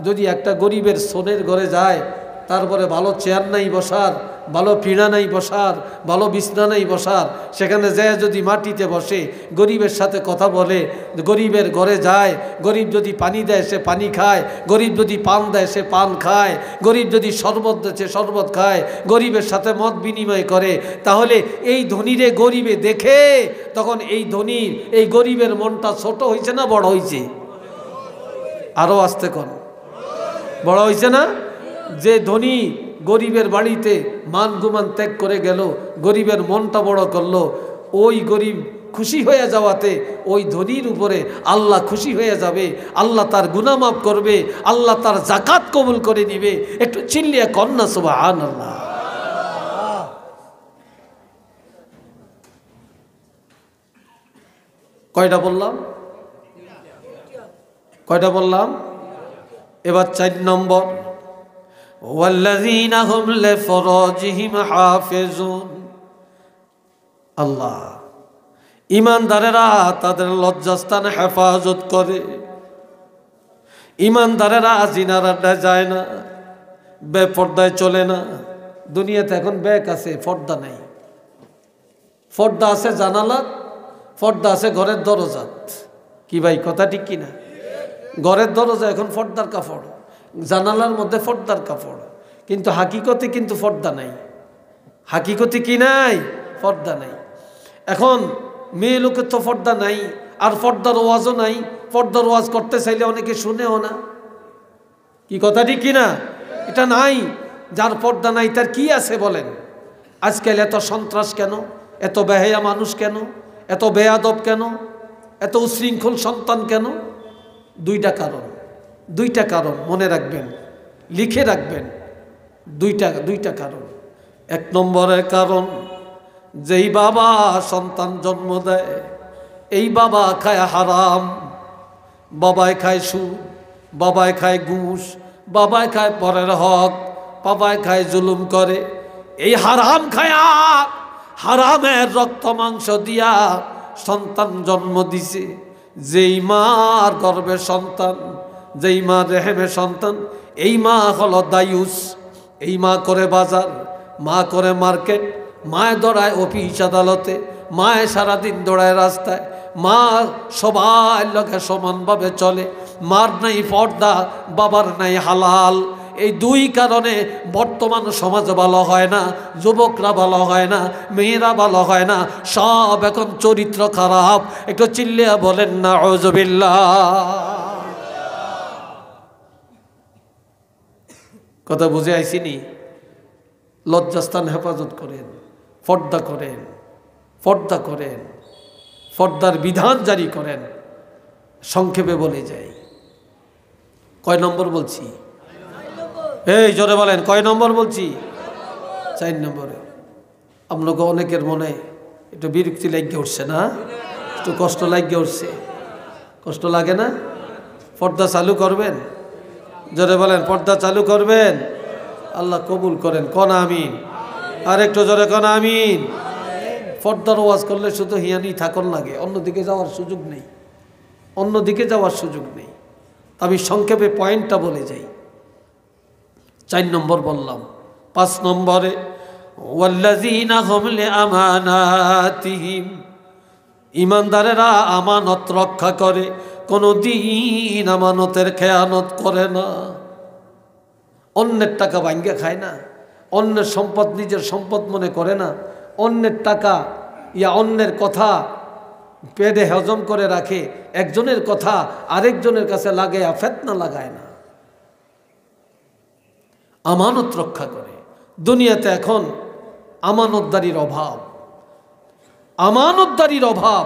যদি একটা গরিবের সোনের ঘরে যায়, তারপরে ভালো চেয়ার নাই বসার, ভালো পিঁড়া নাই বসার, ভালো বিছনা নাই বসার, সেখানে যায় যদি মাটিতে বসে, গরিবের সাথে কথা বলে, গরিবের ঘরে যায়, গরিব যদি পানি দেয় সে পানি খায়, গরিব যদি পান দেয় সে পান খায়, গরিব যদি শরবত দেয় সে শরবত খায়, গরিবের সাথে মত বিনিময় করে, তাহলে এই ধনীরে গরিবে দেখে তখন এই ধনীর এই গরিবের মনটা ছোট হয়েছে না বড় হয়েছে? আরো আসতে কোন বড় হয়েছে না? যে ধনী গরিবের বাড়িতে মান গুমান ত্যাগ করে গেল, গরিবের মনটা বড় করলো, ওই গরিব খুশি হয়ে যাওয়াতে ওই ধনীর উপরে আল্লাহ খুশি হয়ে যাবে, আল্লাহ তার গুনাহ মাফ করবে, আল্লাহ তার যাকাত কবুল করে নিবে। একটু চিল্লিয়া কন্যা সুবহানাল্লাহ। কয়টা বললাম? কয়টা বললাম? এবার 4 নম্বর, ওয়াল্লাযীনা হুম লিফুরুজিহিম হাফিজুন। আল্লাহ, ঈমানদারেরা তাদের লজ্জাস্থান হেফাজত করে। ঈমানদারেরা জিনার আড্ডায় যায় না, বেপর্দায় চলে না। দুনিয়াতে এখন ব্যাগ আছে, পর্দা নাই। পর্দা আছে জানালাত, পর্দা আছে ঘরের দরজাত। কি ভাই কথা ঠিক কিনা? ঘরের দরজা এখন পর্দার কাপড়, জানালার মধ্যে পর্দার কাপড়, কিন্তু হাকিকতে কিন্তু পর্দা নাই। হাকিকতে কি নাই? পর্দা নাই। এখন মেয়ে লোকের তো পর্দা নাই, আর পর্দার ওয়াজও নাই। পর্দার ওয়াজ করতে চাইলে অনেকে শুনেও না। কি কথা ঠিক কিনা? এটা নাই। যার পর্দা নাই তার কি আছে বলেন? আজকাল এত সন্ত্রাস কেন? এত বেহায়া মানুষ কেন? এত বেয়াদব কেন? এত উশৃঙ্খল সন্তান কেন? 2টা কারণ। 2টা কারণ মনে রাখবেন, লিখে রাখবেন। 2টা কারণ। 1 নম্বরের কারণ, যেই বাবা সন্তান জন্ম দেয়, এই বাবা খায় হারাম, বাবায় খায় সুদ, বাবায় খায় ঘুষ, বাবায় খায় পরের হক, বাবায় খায় জুলুম করে। এই হারাম খায়া, হারামের রক্ত মাংস দিয়া সন্তান জন্ম দিছে। যেই মার গর্ভে সন্তান, যেই মা রেহেমে সন্তান, এই মা হলো দায়ুস। এই মা করে বাজার, মা করে মার্কেট, মায় দৌড়ায় অফিস আদালতে, মায় সারাদিন দৌড়ায় রাস্তায়, মা সবার লোকে সমানভাবে চলে। মার নাই পর্দা, বাবার নাই হালাল। এই 2 কারণে বর্তমান সমাজ ভালো হয় না, যুবকরা ভালো হয় না, মেয়েরা ভালো হয় না, সব এখন চরিত্র খারাপ। একটু চিল্লিয়া বলেন না আউযুবিল্লাহ। কথা বুঝে আইসিনি? লজ্জাস্থান হেফাজত করেন, পর্দা করেন, পর্দা করেন, পর্দার বিধান জারি করেন। সংক্ষেপে বলে যাই, কয় নম্বর বলছি? এই জোরে বলেন, কয় নম্বর বলছি? 4 নম্বরে। আপনাকে অনেকের মনে একটু বিরক্তি লাগিয়ে উঠছে না? একটু কষ্ট লাগিয়ে উঠছে? কষ্ট লাগে না? পর্দা চালু করবেন? জোরে বলেন, পর্দা চালু করবেন? আল্লাহ কবুল করেন, কোন আমিন। আর একটু জোরে কোন আমিন। পর্দার ওয়াজ করলে শুধু হিয়ানি থাকন লাগে, অন্যদিকে যাওয়ার সুযোগ নেই, অন্যদিকে যাওয়ার সুযোগ নেই। আমি সংক্ষেপে পয়েন্টটা বলে যাই। 4 নম্বর বললাম। 5 নম্বরে, ওয়াল্লাযীনা হুম লিআমানাতিহিম। ঈমানদারেরা আমানত রক্ষা করে, কোনদিন আমানতের খেয়ানত করে না। অন্যের টাকা ভাঙ্গে খায় না, অন্যের সম্পদ নিজের সম্পদ মনে করে না, অন্যের টাকা অন্যের কথা পেটে হজম করে রাখে, একজনের কথা আরেকজনের কাছে লাগায় ফিতনা লাগায় না, আমানত রক্ষা করে। দুনিয়াতে এখন আমানতদারির অভাব, আমানতদারির অভাব।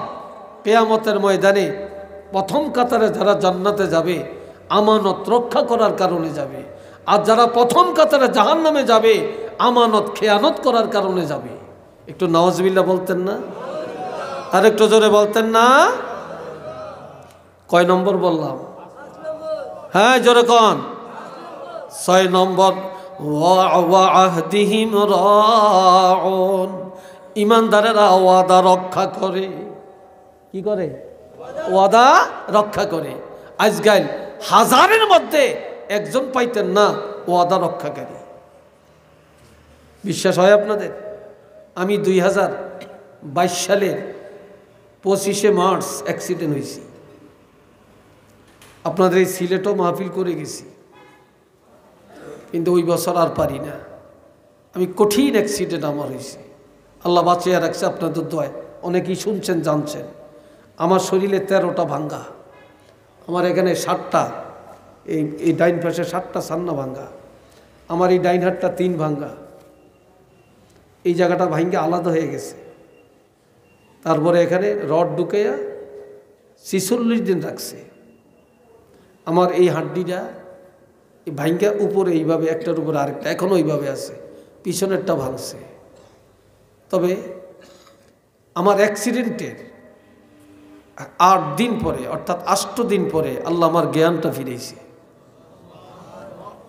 কিয়ামতের ময়দানে প্রথম কাতারে যারা জান্নাতে যাবে আমানত রক্ষা করার কারণে যাবে, আর যারা প্রথম কাতারে জাহান্নামে যাবে আমানত খেয়ানত করার কারণে যাবে। একটু নাউজুবিল্লাহ বলতেন না? আর একটু জোরে বলতেন না? কয় নম্বর বললাম? হ্যাঁ জোরে কোন? 6 নম্বর, ওয়া'আহদিহিম রাউন, ইমানদারেরা ওয়াদা রক্ষা করে। কি করে? ওয়াদা রক্ষা করে। আজকাল হাজারের মধ্যে একজন পাইতেন না ওয়াদা রক্ষাকারী। বিশ্বাস হয় আপনাদের? আমি 2022 সালের 25শে মার্চ অ্যাক্সিডেন্ট হয়েছি। আপনাদের এই সিলেটও মাহফিল করে গেছি, কিন্তু ওই বছর আর পারি না। আমি কঠিন অ্যাক্সিডেন্ট আমার হয়েছে, আল্লাহ বাঁচিয়ে রাখছে আপনাদের দোয়ায়। অনেকেই শুনছেন জানছেন। আমার শরীরে 13টা ভাঙ্গা, আমার এখানে 7টা, এই ডাইন পাশে 7টা সান্না ভাঙ্গা, আমার এই ডাইন হাতটা 3 ভাঙ্গা, এই জায়গাটা ভাঙ্গা আলাদা হয়ে গেছে। তারপরে এখানে রড ঢুকাইয়া 46 দিন রাখছে। আমার এই হাড্ডিটা এই ভাঙ্গা উপরে এইভাবে একটার উপরে আরেকটা এখনো ওইভাবে আছে, পিছনেরটা ভাঙছে। তবে আমার অ্যাক্সিডেন্টের 8 দিন পরে, অর্থাৎ 8 দিন পরে আল্লাহ আমার জ্ঞানটা ফিরেছে।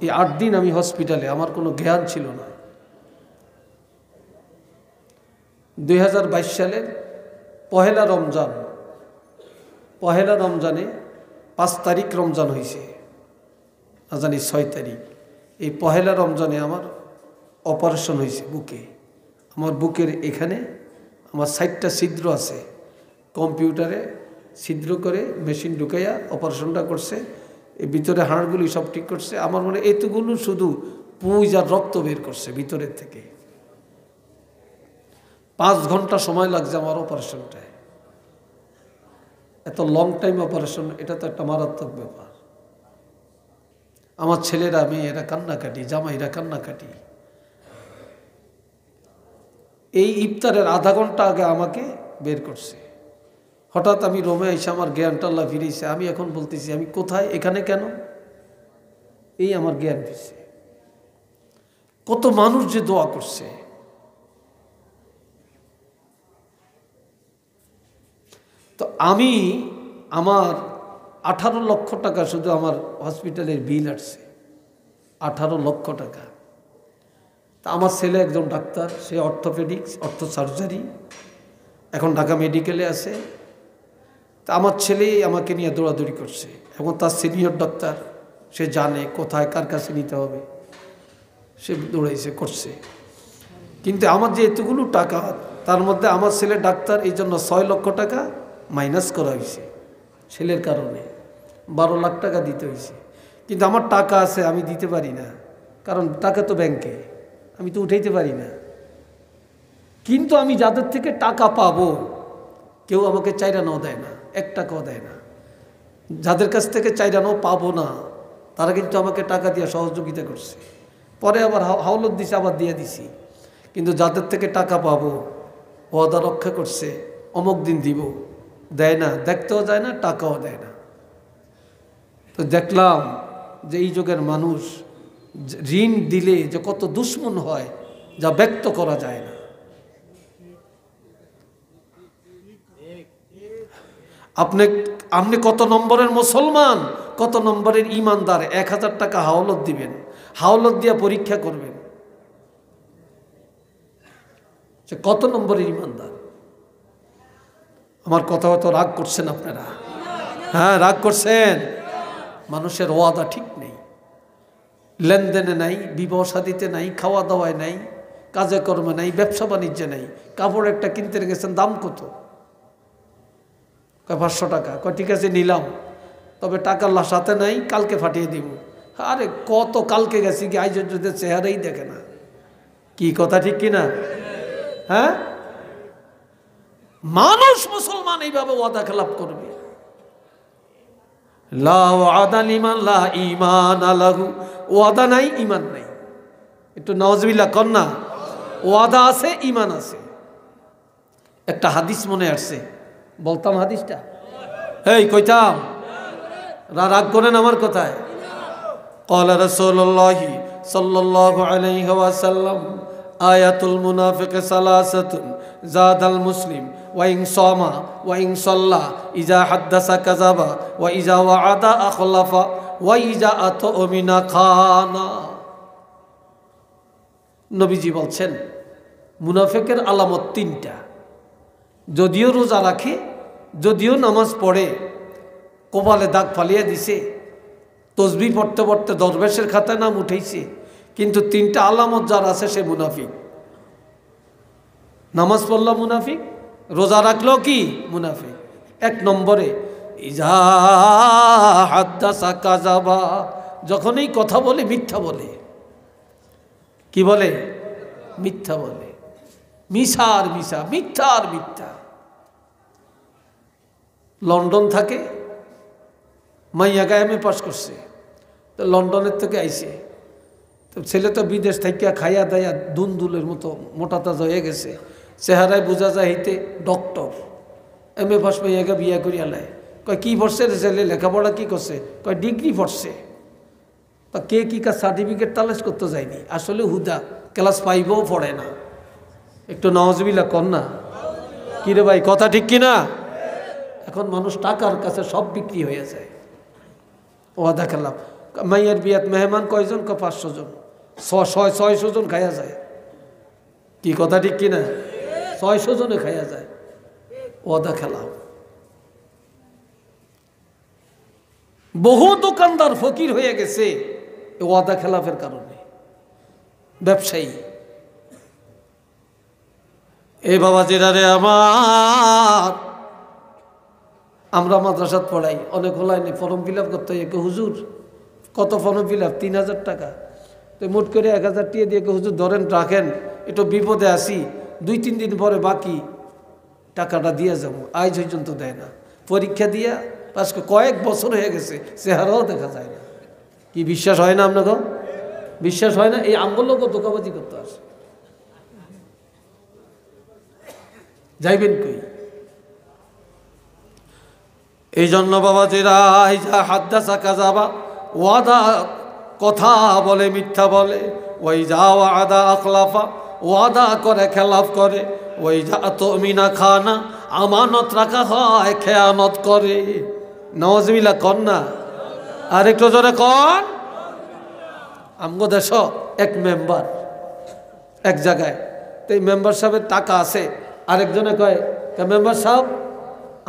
এই 8 দিন আমি হসপিটালে, আমার কোনো জ্ঞান ছিল না। 2022 সালের পহেলা রমজানে 5 তারিখ রমজান হয়েছে, না জানি 6 তারিখ। এই পহেলা রমজানে আমার অপারেশন হয়েছে বুকে। আমার বুকের এখানে আমার 60টা ছিদ্র আছে, কম্পিউটারে ছিদ্র করে মেশিন ঢুকাইয়া অপারেশনটা করছে। এই ভিতরে হাড়গুলি সব ঠিক করছে। আমার মনে এতগুলো শুধু পুঁজ আর রক্ত বের করছে ভিতরের থেকে। 5 ঘন্টা সময় লাগছে আমার অপারেশনটায়। এত লং টাইম অপারেশন, এটা তো একটা মারাত্মক ব্যাপার। আমার ছেলেরা, মেয়েরা কান্নাকাটি, জামাইরা কান্নাকাটি। এই ইফতারের আধা ঘন্টা আগে আমাকে বের করছে। হঠাৎ আমি রোমে এসে আমার জ্ঞানটা আল্লাহ ফিরেছে। আমি এখন বলতেছি আমি কোথায়, এখানে কেন? এই আমার জ্ঞান ফিরছে। কত মানুষ যে দোয়া করছে। তো আমি, আমার 18 লক্ষ টাকা শুধু আমার হসপিটালের বিল আসছে, 18 লক্ষ টাকা। তা আমার ছেলে একজন ডাক্তার, সে অর্থোপেডিক্স, সার্জারি, এখন ঢাকা মেডিকেলে আছে। তা আমার ছেলেই আমাকে নিয়ে দৌড়াদৌড়ি করছে, এবং তার সিনিয়র ডাক্তার, সে জানে কোথায় কার কাছে নিতে হবে, সে দৌড়াইছে করছে। কিন্তু আমার যে এতগুলো টাকা, তার মধ্যে আমার ছেলে ডাক্তার, এই জন্য 6 লক্ষ টাকা মাইনাস করা হয়েছে ছেলের কারণে। 12 লাখ টাকা দিতে হয়েছে। কিন্তু আমার টাকা আছে, আমি দিতে পারি না, কারণ টাকা তো ব্যাংকে, আমি তো উঠাইতে পারি না। কিন্তু আমি যাদের থেকে টাকা পাবো, কেউ আমাকে 4 আনাও দেয় না, 1 টাকাও দেয় না। যাদের কাছ থেকে 4 আনাও পাবো না, তারা কিন্তু আমাকে টাকা দিয়ে সহযোগিতা করছে। পরে আবার হাওলত দিছে, আবার দিয়ে দিছি। কিন্তু যাদের থেকে টাকা পাবো, ওয়াদা রক্ষা করছে, অমুক দিন দিব, দেয় না, দেখতেও যায় না, টাকাও দেয় না। তো দেখলাম যে এই যুগের মানুষ ঋণ দিলে যে কত দুশ্মন হয়, যা ব্যক্ত করা যায় না। আপনি কত নম্বরের মুসলমান, কত নম্বরের ইমানদার? 1000 টাকা হাওলত দিবেন, হাওলত দিয়ে পরীক্ষা করবেন যে কত নম্বরের ইমানদার। আমার কথা হয়তো রাগ করছেন আপনারা? হ্যাঁ, রাগ করছেন। মানুষের ওয়াদা ঠিক নেই, লেনদেনে নাই, বিবাহ শাদীতে নাই, খাওয়া দাওয়ায় নাই, কাজে কর্মে নাই, ব্যবসা বাণিজ্যে নাই। কাপড় একটা কিনতে গেছেন, দাম কত? 500 টাকা। ঠিক আছে নিলাম, তবে টাকার সাথে নাই, কালকে ফাটিয়ে দিব। আরে কত কালকে গেছি কি, আজ যদি চেহারাই দেখে না। কি কথা ঠিক কিনা? হ্যাঁ, মানুষ মুসলমান এইভাবে ওয়াদা খেলাপ করবে। লা ওয়াদা লিমান লা ঈমান লাহু, ওয়াদা নাই, ঈমান নাই। একটু নাউজুবিল্লাহ কর না। ওয়াদা আছে, ঈমান আছে। একটা হাদিস মনে আসছে, বলতাম হাদিসটা, এই কইতাম, রাগ করেন আমার কথায়। ক্বালা রাসূলুল্লাহি সাল্লাল্লাহু আলাইহি ওয়াসাল্লাম আয়াতুল মুনাফিকি সালাসাতুন জাদাল মুসলিম ওয়া ইন সামা ওয়া ইন সাল্লা ইজা হাদ্দাসা কাযাবা ওয়া ইজা ওয়াআদা আখলাফা ওয়া ইজা আতুমিনা খানা। নবীজি বলছেন মুনাফিকের আলামত তিনটা। যদিও রোজা রাখে, যদিও নামাজ পড়ে, কপালে দাগ ফালিয়ে দিছে, তসবিহ পড়তে পড়তে দরবেশের খাতায় নাম উঠেছে, কিন্তু তিনটা আলামত যার আছে সে মুনাফিক। নামাজ পড়লো মুনাফিক, রোজা রাখলো কি মুনাফিক। এক নম্বরে ইজা হাদ্দাসা কাযাবা, যখনই কথা বলে মিথ্যা বলে। কি বলে? মিথ্যা বলে। মিশার মিশা, মিথ্যার মিথ্যা। লন্ডন থাকে, মাইয়া গায়ামে পাস করছে, তো লন্ডনের থেকে আইছে, তো ছেলে তো বিদেশ থেকে খাইয়া দাইয়া দুলদুলের মতো মোটা তাজা হয়ে গেছে, চেহারায় বোঝা যায় হইতে ডক্টর। এমএ পাস মাইয়াকে বিয়া করিয়া লাই। কয় কি পড়ছে রে ছেলে, লেখাপড়া কি করছে? কয় ডিগ্রি পড়ছে। তা কে কি কাজ সার্টিফিকেট তালাশ করতে যায়নি, আসলে হুদা ক্লাস 5ও পড়ে না। একটু নাউজুবিল্লাহ কর না। কিরে ভাই, কথা ঠিক কিনা? এখন মানুষ টাকার কাছে সব বিক্রি হয়ে যায়। ওয়াদা খেলাম, মাইয়ের বিয়াত মেহমান কয়জন? 500 জন, 600 জন খাইয়া যায়। কি কথা ঠিক কিনা? 600 জনে খাইয়া যায়। ওয়াদা খেলাম। বহু দোকানদার ফকির হয়ে গেছে ওয়াদা খেলাফের কারণে, ব্যবসায়ী। এই বাবা জিরারে আমার, আমরা মাদ্রাসাত পড়াই, অনেক হলাইনি ফর্ম ফিল আপ করতে হয়। হুজুর কত ফর্ম ফিল আপ? 3000 টাকা। তো মোট করে 1000 টাকা দিয়ে হুজুর ধরেন রাখেন, একটু বিপদে আসি, 2-3 দিন পরে বাকি টাকাটা দিয়ে যাবো। আজ পর্যন্ত দেয় না। পরীক্ষা দিয়া আজকে কয়েক বছর হয়ে গেছে, চেহারাও দেখা যায় না। কি বিশ্বাস হয় না আপনাকে? বিশ্বাস হয় না? এই আমগুলোকে ধোকাবাজি করতে আসে। যাইবেন কই? এই জন্য বাবাজিরা, ইজা হাদ্দাসা কাযাবা, ওয়াদা কথা বলে মিথ্যা বলে, ওয়াইজা ওয়াদা আখলাফা, ওয়াদা করে খেলাফ করে, ওয়াইজা আতুমিনা খানা, আমানত রাখা হয় খেয়ানত করে। নাউজুবিল্লাহ কর না, আর একটু জোরে কর। আমগো দেশ এক মেম্বার এক জায়গায়, তো এই মেম্বার সাহেবের টাকা আছে। আরেকজনে কয়, মেম্বার সাহেব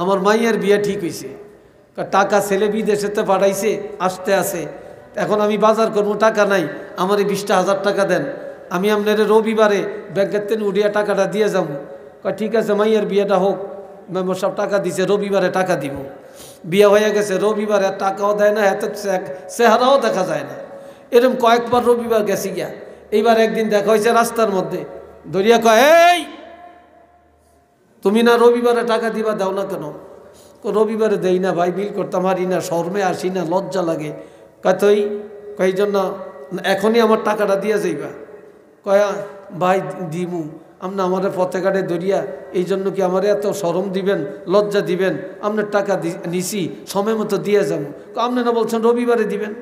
আমার মাইয়ের বিয়ে ঠিক হয়েছে, টাকা ছেলে বিদেশেতে পাঠাইছে, আসতে আছে, এখন আমি বাজার করবো, টাকা নাই, আমার 20,000 টাকা দেন, আমি আপনার রবিবারে ব্যাংকের থেকে উড়িয়া টাকাটা দিয়ে যাবো। কয় ঠিক আছে, মাইয়ের বিয়েটা হোক। মেম্বার সাহেব টাকা দিছে, রবিবারে টাকা দিব। বিয়ে হয়ে গেছে, রবিবারে আর টাকাও দেয় না, এত চেহারাও দেখা যায় না। এরকম কয়েকবার রবিবার গেছি গিয়া। এইবার একদিন দেখা হয়েছে রাস্তার মধ্যে, দরিয়া কয়, এই তুমি না রবিবারে টাকা দিবা, দাও না কেন? রবিবারে দেই না ভাই, বিল করতে পারি না, শর্মে আসি না, লজ্জা লাগে। কয় তুই, কয় জন্য এখনই আমার টাকাটা দিয়ে যাইবা। কয় ভাই দিমু, আপনি আমার পথে ঘাটে দরিয়া, এই জন্য কি আমার এত শরম দিবেন, লজ্জা দিবেন? আপনার টাকা নিছি, সময় মতো দিয়ে যাবো। আপনি না বলছেন রবিবারে দিবেন।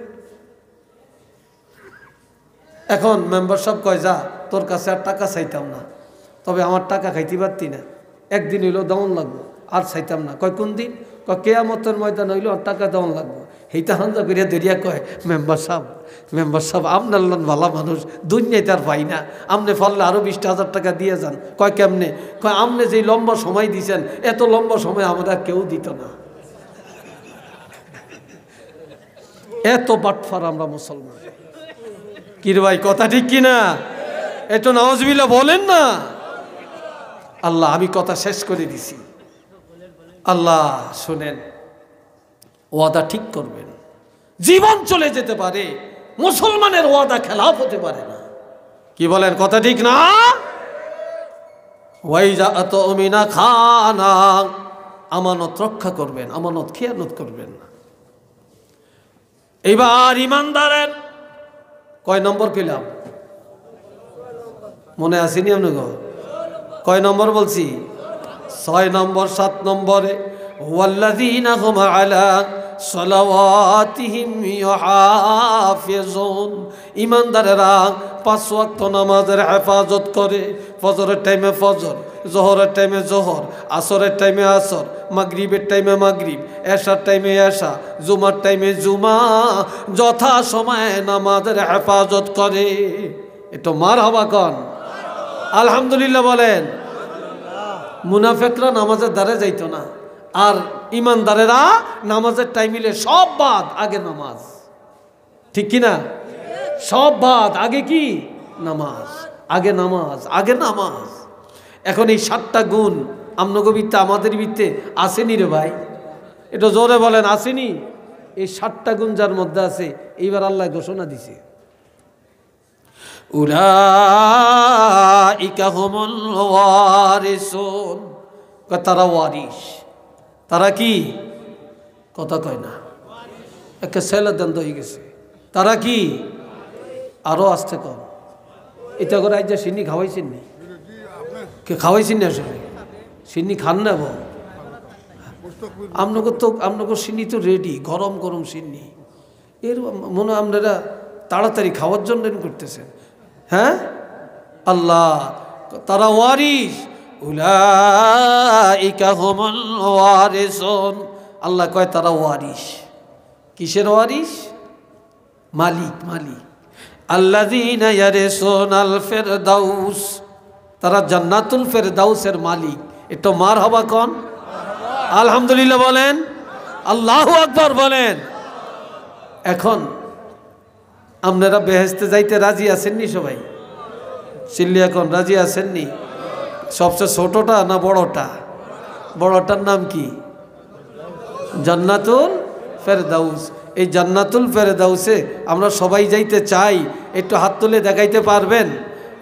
এখন মেম্বার সাহেব কয়, যা, তোর কাছে আর টাকা চাইতাম না, তবে আমার টাকা খাইতে পারতি না, একদিন হইলেও দেওয়ান লাগবো, আর চাইতাম না। কয় কোন দিন? কয় কেয়ামতের ময়দান হইলেও আর টাকা দেওয়ান লাগবো। সেইটা হাঞ্জা করিয়া দরিয়া কয়, মেম্বার সাহেব আপনার লোন ভালো মানুষ, দুনিয়ায় তার পাই না, আপনি ফললে আরও 20,000 টাকা দিয়ে যান। কয় কেমনে? কয় আপনি যেই লম্বা সময় দিয়েছেন, এত লম্বা সময় আমরা কেউ দিত না। এত বাটফার আমরা মুসলমান। কিরে ভাই, কথা ঠিক কিনা? একটু নাউজুবিল্লাহ বলেন না। আল্লাহ, আমি কথা শেষ করে দিছি। আল্লাহ শুনেন, ওয়াদা ঠিক করবেন। জীবন চলে যেতে পারে, মুসলমানের ওয়াদা খেলাফ হতে পারে না। কি বলেন, কথা ঠিক না? ওয়াইজা আতুমিনা খানা, আমানত রক্ষা করবেন, আমানত খেয়ানত করবেন না। এইবার ইমানদারের কয় নম্বর পেলাম? মনে আসেনি আপনাকে? কয় নম্বর বলছি? 6 নম্বর 7 নম্বরে ওয়াল্লাযীনা হুম আলা সালাওয়াতিহিম ইউহাফিজুন, ঈমানদারেরা 5 ওয়াক্ত নামাজের হেফাজত করে। ফজরের টাইমে ফজর, জোহরের টাইমে জোহর, আসরের টাইমে আসর, মাগরিবের টাইমে মাগরিব, এশার টাইমে এশা, জুমার টাইমে জুমা, যথা সময়ে নামাজের হেফাজত করে। এটা মারহাবা কন, আলহামদুলিল্লাহ বলেন। মুনাফিকরা নামাজের দ্বারে যাইতো না, আর ঈমানদারেরা নামাজের টাইমিলে সব বাদ, আগে নামাজ। ঠিক কি না? সব বাদ, আগে কি? নামাজ। আগে নামাজ, আগে নামাজ। এখন এই 7টা গুণ আমনগো বৃত্তে, আমাদের বৃত্তে আসেনি রে ভাই? এটা জোরে বলেন, আসেনি? এই 7টা গুণ যার মধ্যে আছে, এইবার আল্লাহ ঘোষণা দিছে, উলাইকা হুমুল ওয়ারিসুন। তারা ওয়ারিস। তারা কি? কথা কয় না, একটা ছেলে দেন হয়ে গেছে। তারা কি? আরো আসতে কম। এটা করে আজ সিন্নি খাওয়াইছেন নি? কে খাওয়াইছেন না? আসলে সিন্নি খান না বল। আপনাকে সিন্নি তো রেডি, গরম গরম সিন্নি। এর মনে হয় আপনারা তাড়াতাড়ি খাওয়ার জন্য করতেছেন। হ্যাঁ, আল্লাহ তারা ওয়ারিস। উলাইকা হুমুল ওয়ারিসুন। আল্লাহ কয় তারা ওয়ারিস। কিসের ওয়ারিস? মালিক, মালিক। আল্লাযীনা ইয়ারিসুনাল ফিরদাউস। তারা জান্নাতুল ফিরদাউসের মালিক। একটু মারহাবা কোন, আলহামদুলিল্লাহ বলেন, আল্লাহু আকবার বলেন। এখন আপনারা বেহেশতে যাইতে রাজি আছেননি সবাই? চিল্লি এখন রাজি আছেননি? সবচেয়ে ছোটটা না বড়টা? বড়টার নাম কি? জান্নাতুল ফেরদাউস। এই জান্নাতুল ফেরদাউসে আমরা সবাই যাইতে চাই। একটু হাত তুলে দেখাইতে পারবেন?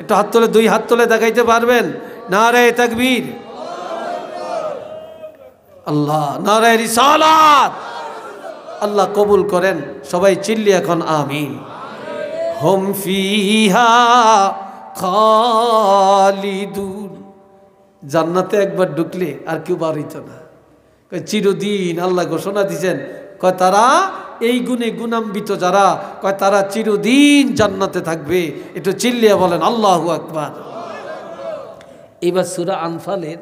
একটু হাত তুলে, 2 হাত তুলে দেখাইতে পারবেন? নারে তাকবীর, আল্লাহ নারে রিসালাত। আল্লাহ কবুল করেন। সবাই চিল্লি এখন আমিন। হুম ফিহা খালিদুন। জান্নাতে একবার ঢুকলে আর কেউ বাড়িত না, চিরদিন। আল্লাহ ঘোষণা দিয়েছেন, কয় তারা এই গুণে গুণান্বিত যারা, কয় তারা চিরদিন জান্নাতে থাকবে। একটু চিল্লিয়া বলেন আল্লাহু আকবার। এবার সূরা আনফালের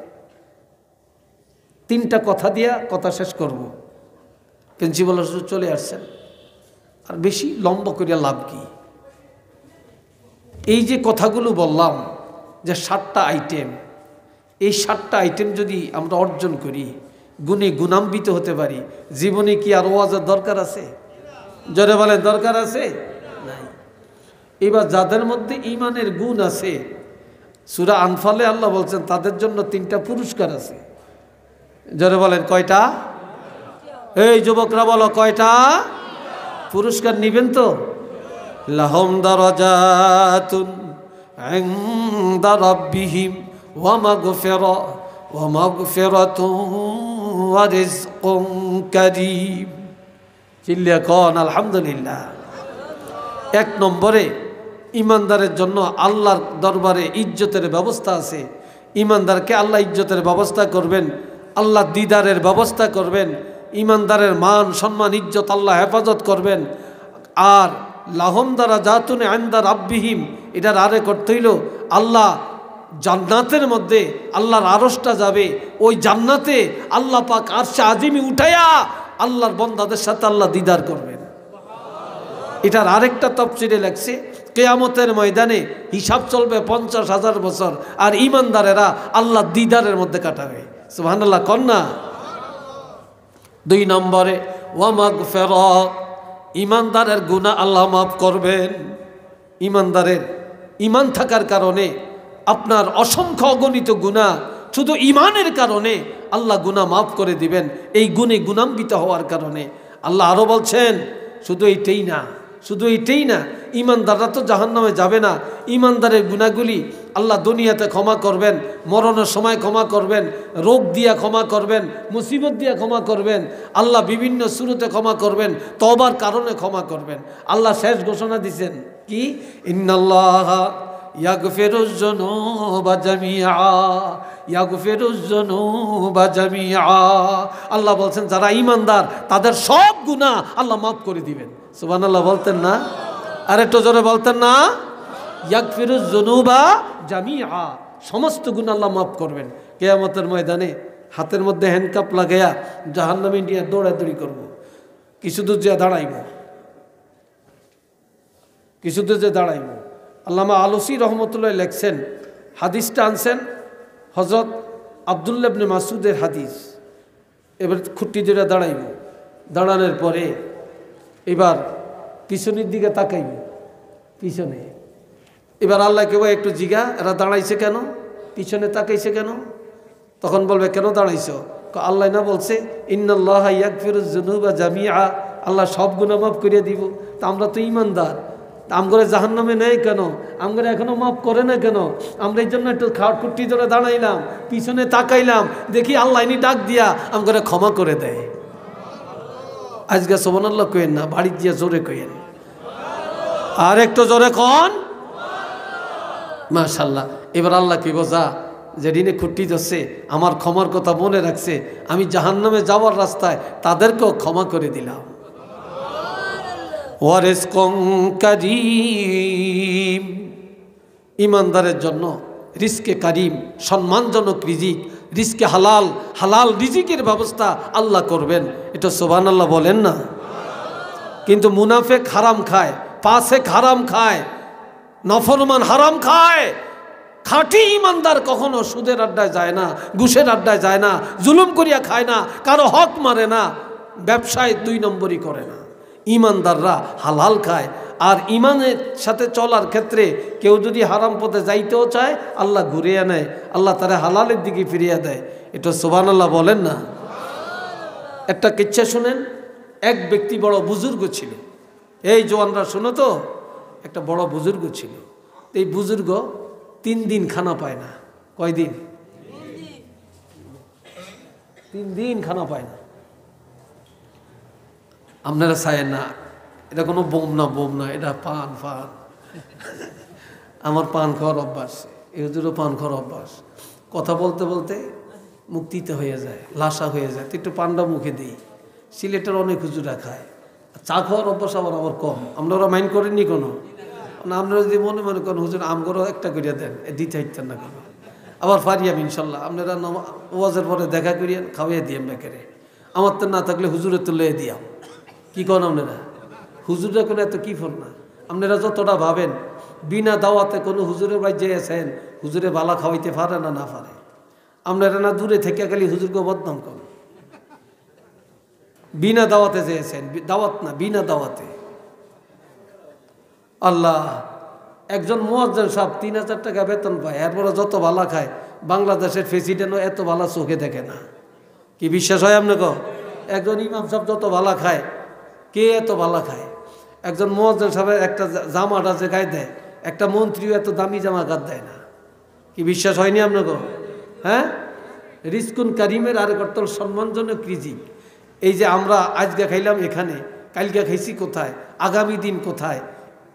3টা কথা দিয়া কথা শেষ করব। প্রিন্সিপাল চলে আসছেন, আর বেশি লম্বা করিয়া লাভ কি? এই যে কথাগুলো বললাম, যে 7টা আইটেম, এই 7টা আইটেম যদি আমরা অর্জন করি, গুণে গুণান্বিত হতে পারি, জীবনে কি আর ওয়াজের দরকার আছে? জোরে বলেন, দরকার আছে? নাই। এবার যাদের মধ্যে ঈমানের গুণ আছে, সূরা আনফালে আল্লাহ বলছেন তাদের জন্য 3টা পুরস্কার আছে। জোরে বলেন, কয়টা? এই যুবকরা বলো, কয়টা পুরস্কার নিবেন তো? লাহুম দারাজাতুন ইনদা রাব্বিহিম ওয়া মাগফিরাতুন ওয়া রিজকুন কারীম। চিল্লিয়া কোন আলহামদুলিল্লাহ। 1 নম্বরে ঈমানদারের জন্য আল্লাহর দরবারে ইজ্জতের ব্যবস্থা আছে। ঈমানদারকে আল্লাহ ইজ্জতের ব্যবস্থা করবেন, আল্লাহ দিদারের ব্যবস্থা করবেন। ঈমানদারের মান সম্মান ইজ্জত আল্লাহ হেফাজত করবেন। আর লাহুম দারাজাতুন ইনদা রাব্বিহিম, এটার আরেক অর্থ হইল আল্লাহ জান্নাতের মধ্যে আল্লাহর আরশটা যাবে। ওই জান্নাতে আল্লাহ পাক আরশে আজিমি উঠাইয়া আল্লাহর বান্দাদের সাথে আল্লাহ দিদার করবেন। এটার আরেকটা তাফসীরে লেখছে, কিয়ামতের ময়দানে হিসাব চলবে 50,000 বছর, আর ঈমানদারেরা আল্লাহ দিদারের মধ্যে কাটাবে। সুবহানাল্লাহ কন্যা। 2 নম্বরে ওয়া মাগফিরাত, ঈমানদারের গুনাহ আল্লাহ মাফ করবেন। ঈমানদারের ঈমান থাকার কারণে আপনার অসংখ্য অগণিত গুনাহ শুধু ঈমানের কারণে আল্লাহ গুনাহ মাফ করে দিবেন। এই গুণে গুণান্বিত হওয়ার কারণে আল্লাহ আরো বলছেন, শুধু এইটাই না, শুধু এইটাই না, ঈমানদাররা তো জাহান্নামে যাবে না। ঈমানদারের গুনাহগুলি আল্লাহ দুনিয়াতে ক্ষমা করবেন, মরণের সময় ক্ষমা করবেন, রোগ দিয়া ক্ষমা করবেন, মুসিবত দিয়া ক্ষমা করবেন, আল্লাহ বিভিন্ন সূরতে ক্ষমা করবেন, তওবার কারণে ক্ষমা করবেন। আল্লাহ শেষ ঘোষণা দিয়েছেন কি? ইন্নাল্লাহা ইয়াগফিরুজ যুনুবা জামিআ, ইয়াগফিরুজ যুনুবা জামিআ। আল্লাহ বলছেন যারা ঈমানদার তাদের সব গুনাহ আল্লাহ মাফ করে দিবেন। সুবহানাল্লাহ বলতেন না? আর একটু জোরে বলতেন না? ইয়াগফিরুজ যুনুবা জামিআ, সমস্ত গুনাহ আল্লাহ মাফ করবেন। কিয়ামতের ময়দানে হাতের মধ্যে হ্যান্ডকাপ লাগাইয়া জাহান্নামে নিয়ে দৌড়াদৌড়ি করব। কিছু দূর যে দাঁড়াইব, কিছু দূর যে দাঁড়াইব। আল্লামা আলুসি রহমতুল্লাহ লেখছেন, হাদিসটা আনছেন হযরত আব্দুল্লাহ ইবনে মাসউদের হাদিস। এবার খুঁটি ধরে দাঁড়াইব, দাঁড়ানোর পরে এবার পিছনের দিকে তাকাইব, পিছনে। এবার আল্লাহ কেউ একটু জিগা এরা দাঁড়াইছে কেন, পিছনে তাকাইছে কেন? তখন বলবে কেন দাঁড়াইছো? আল্লাহ না বলছে ইন্নাল্লাহা ইয়াগফিরুজ যুনুবা জামিআ, আল্লাহ সব গুনাহ মাফ করিয়ে দিব। তা আমরা তো ঈমানদার, আমগরে জাহান্নামে নেই কেন, আমগরে এখনো মাফ করে না কেন? আমরা এই জন্য একটু খুঁটি ধরে দাঁড়াইলাম, পিছনে তাকাইলাম, দেখি আল্লাহ ইনি ডাক দিয়া আমগরে ক্ষমা করে দেয়। আজকে সুবহানাল্লাহ কইেন না, বাড়ি দিয়ে জোরে কইেন, আর একটু জোরে কন মাশাআল্লাহ। এবার আল্লাহ কি বোঝা যে দিনে খুঁটি ধরছে আমার ক্ষমার কথা মনে রাখছে, আমি জাহান্নামে যাওয়ার রাস্তায় তাদেরকেও ক্ষমা করে দিলাম। ওয়ারিজকুন কারীম, ঈমানদারের জন্য রিজকে কারীম, সম্মানজনক রিজিক, রিজকে হালাল, হালাল রিজিকের ব্যবস্থা আল্লাহ করবেন। এটা সুবহানাল্লাহ বলেন না? কিন্তু মুনাফিক হারাম খায়, ফাসিক হারাম খায়, নাফরমান হারাম খায়। খাঁটি ঈমানদার কখনো সুদের আড্ডায় যায় না, ঘুষের আড্ডায় যায় না, জুলুম করিয়া খায় না, কারো হক মারে না, ব্যবসায় 2 নম্বরই করে না। ঈমানদাররা হালাল খায়। আর ঈমানের সাথে চলার ক্ষেত্রে কেউ যদি হারাম পথে যাইতেও চায় আল্লাহ ঘুরিয়ে নেয়, আল্লাহ তারা হালালের দিকে ফিরিয়ে দেয়। এটা সুবহানাল্লাহ বলেন না? একটা কিচ্ছা শুনেন। এক ব্যক্তি বড় বুজুর্গ ছিল, এই জওয়ানরা শোনো তো, একটা বড় বুজুর্গ ছিল। এই বুজুর্গ 3 দিন খানা পায় না। কয়দিন? 3 দিন খানা পায় না। আপনারা চায়েন না, এটা কোনো বোম না, বোম না, এটা পান। আমার পান খাওয়ার অভ্যাস, এই হুজুরও পান খাওয়ার অভ্যাস। কথা বলতে বলতে মুখ তিতে হয়ে যায়, লাসা হয়ে যায়, তো একটু পানটা মুখে দিই। সিলেটের অনেক হুজুরা খায়। চা খাওয়ার অভ্যাস আমার কম। আপনারা মাইন্ড করেননি কোনো? আপনারা যদি মনে মনে করেন হুজুর আমগরও একটা করিয়া দেন, দিতে হাইতেন না কেন? আবার ফারিয়াম ইনশাল্লাহ। আপনারা ওয়াজের পরে দেখা করিয়েন, খাওয়াইয়া দিয়াম বেকারে। আমার তো না থাকলে হুজুরের তো লয়ে দিয়াম। কি করেন আপনারা? হুজুরের কোনো এত কি ফোন না। আপনারা যতটা ভাবেন বিনা দাওয়াতে কোনো হুজুরের বাড়ি যেয়েছেন, হুজুরে বালা খাওয়াইতে পারে না, না পারে। আপনারা না দূরে থেকে খালি হুজুরকে বদনাম করেন। বিনা দাওয়াতে যেয়েছেন, দাওয়াত না, বিনা দাওয়াতে। আল্লাহ, একজন মুয়াজ্জিন সাহেব 3000 টাকা বেতন পায়, এরপরে যত ভালা খায়। বাংলাদেশের প্রেসিডেন্টও এত ভালা চোখে দেখে না। কি বিশ্বাস হয় আপনাকে? একজন ইমাম সাহেব যত ভালা খায়, কে এত ভালা খায়? একজন মুয়াজ্জিন সাহেবের একটা জামাটা যে গায়ে দেয়, একটা মন্ত্রীও এত দামি জামা গায়ে দেয় না। কি বিশ্বাস হয়নি আপনাকে? হ্যাঁ, রিজকুন কারিমের আরেক অর্থ সম্মানজনক রিজিক। এই যে আমরা আজকে খাইলাম এখানে, কালকে খাইছি কোথায়, আগামী দিন কোথায়,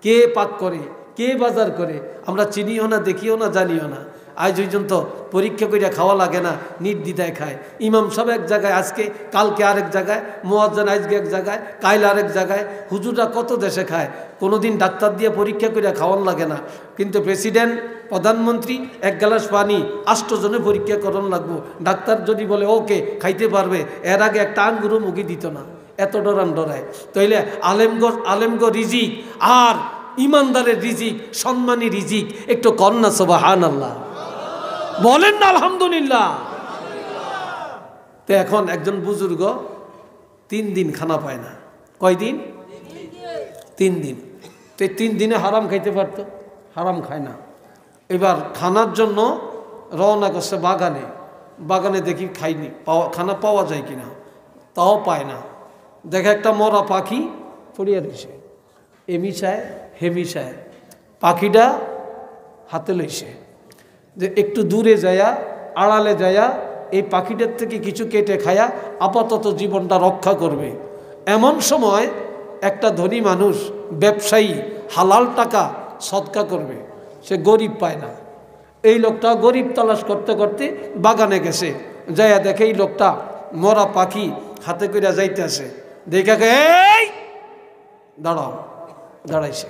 কে পাক করে, কে বাজার করে, আমরা চিনিও না, দেখিও না, জানিও না। আজ পর্যন্ত পরীক্ষা করিয়া খাওয়া লাগে না, নির্দ্বিধায় খায়। ইমাম সাহেব এক জায়গায় আজকে, কালকে আরেক জায়গায়, মুয়াজ্জিন আজকে এক জায়গায়, কাল আরেক জায়গায়। হুজুররা কত দেশে খায়, কোনোদিন ডাক্তার দিয়ে পরীক্ষা করিয়া খাওয়ান লাগে না। কিন্তু প্রেসিডেন্ট, প্রধানমন্ত্রী 1 গ্লাস পানি 8 জনে পরীক্ষা করণ লাগবো। ডাক্তার যদি বলে ওকে খাইতে পারবে, এর আগে একটা আঙ্গুরও মুখে দিত না, এত ডরান ডরায়। তাইলে আলেমগো রিজিক আর ইমানদারের রিজিক, সম্মানী রিজিক, একটু কন্যা সুবহানাল্লাহ বলেন না আলহামদুলিল্লাহ। তো এখন একজন বুজুর্গ 3 দিন খানা পায় না। কয়দিন? 3 দিন। তো 3 দিনে হারাম খাইতে পারতো, হারাম খায় না। এবার খানার জন্য রওনা করছে বাগানে। বাগানে দেখি খাইনি, খানা পাওয়া যায় কিনা, তাও পায় না। দেখে একটা মরা পাখি পড়িয়া রয়েছে, এমিশায় হেমিশায়। পাখিটা হাতে লইছে, যে একটু দূরে যায়া, আড়ালে যায়া এই পাখিটার থেকে কিছু কেটে খায়া আপাতত জীবনটা রক্ষা করবে। এমন সময় একটা ধনী মানুষ, ব্যবসায়ী, হালাল টাকা সদকা করবে। সে গরিব পায় না। এই লোকটা গরিব তালাশ করতে করতে বাগানে গেছে, যাইয়া দেখে এই লোকটা মরা পাখি হাতে করে যাইতেছে। দেখে এই দাঁড়াও, দাঁড়াইছে।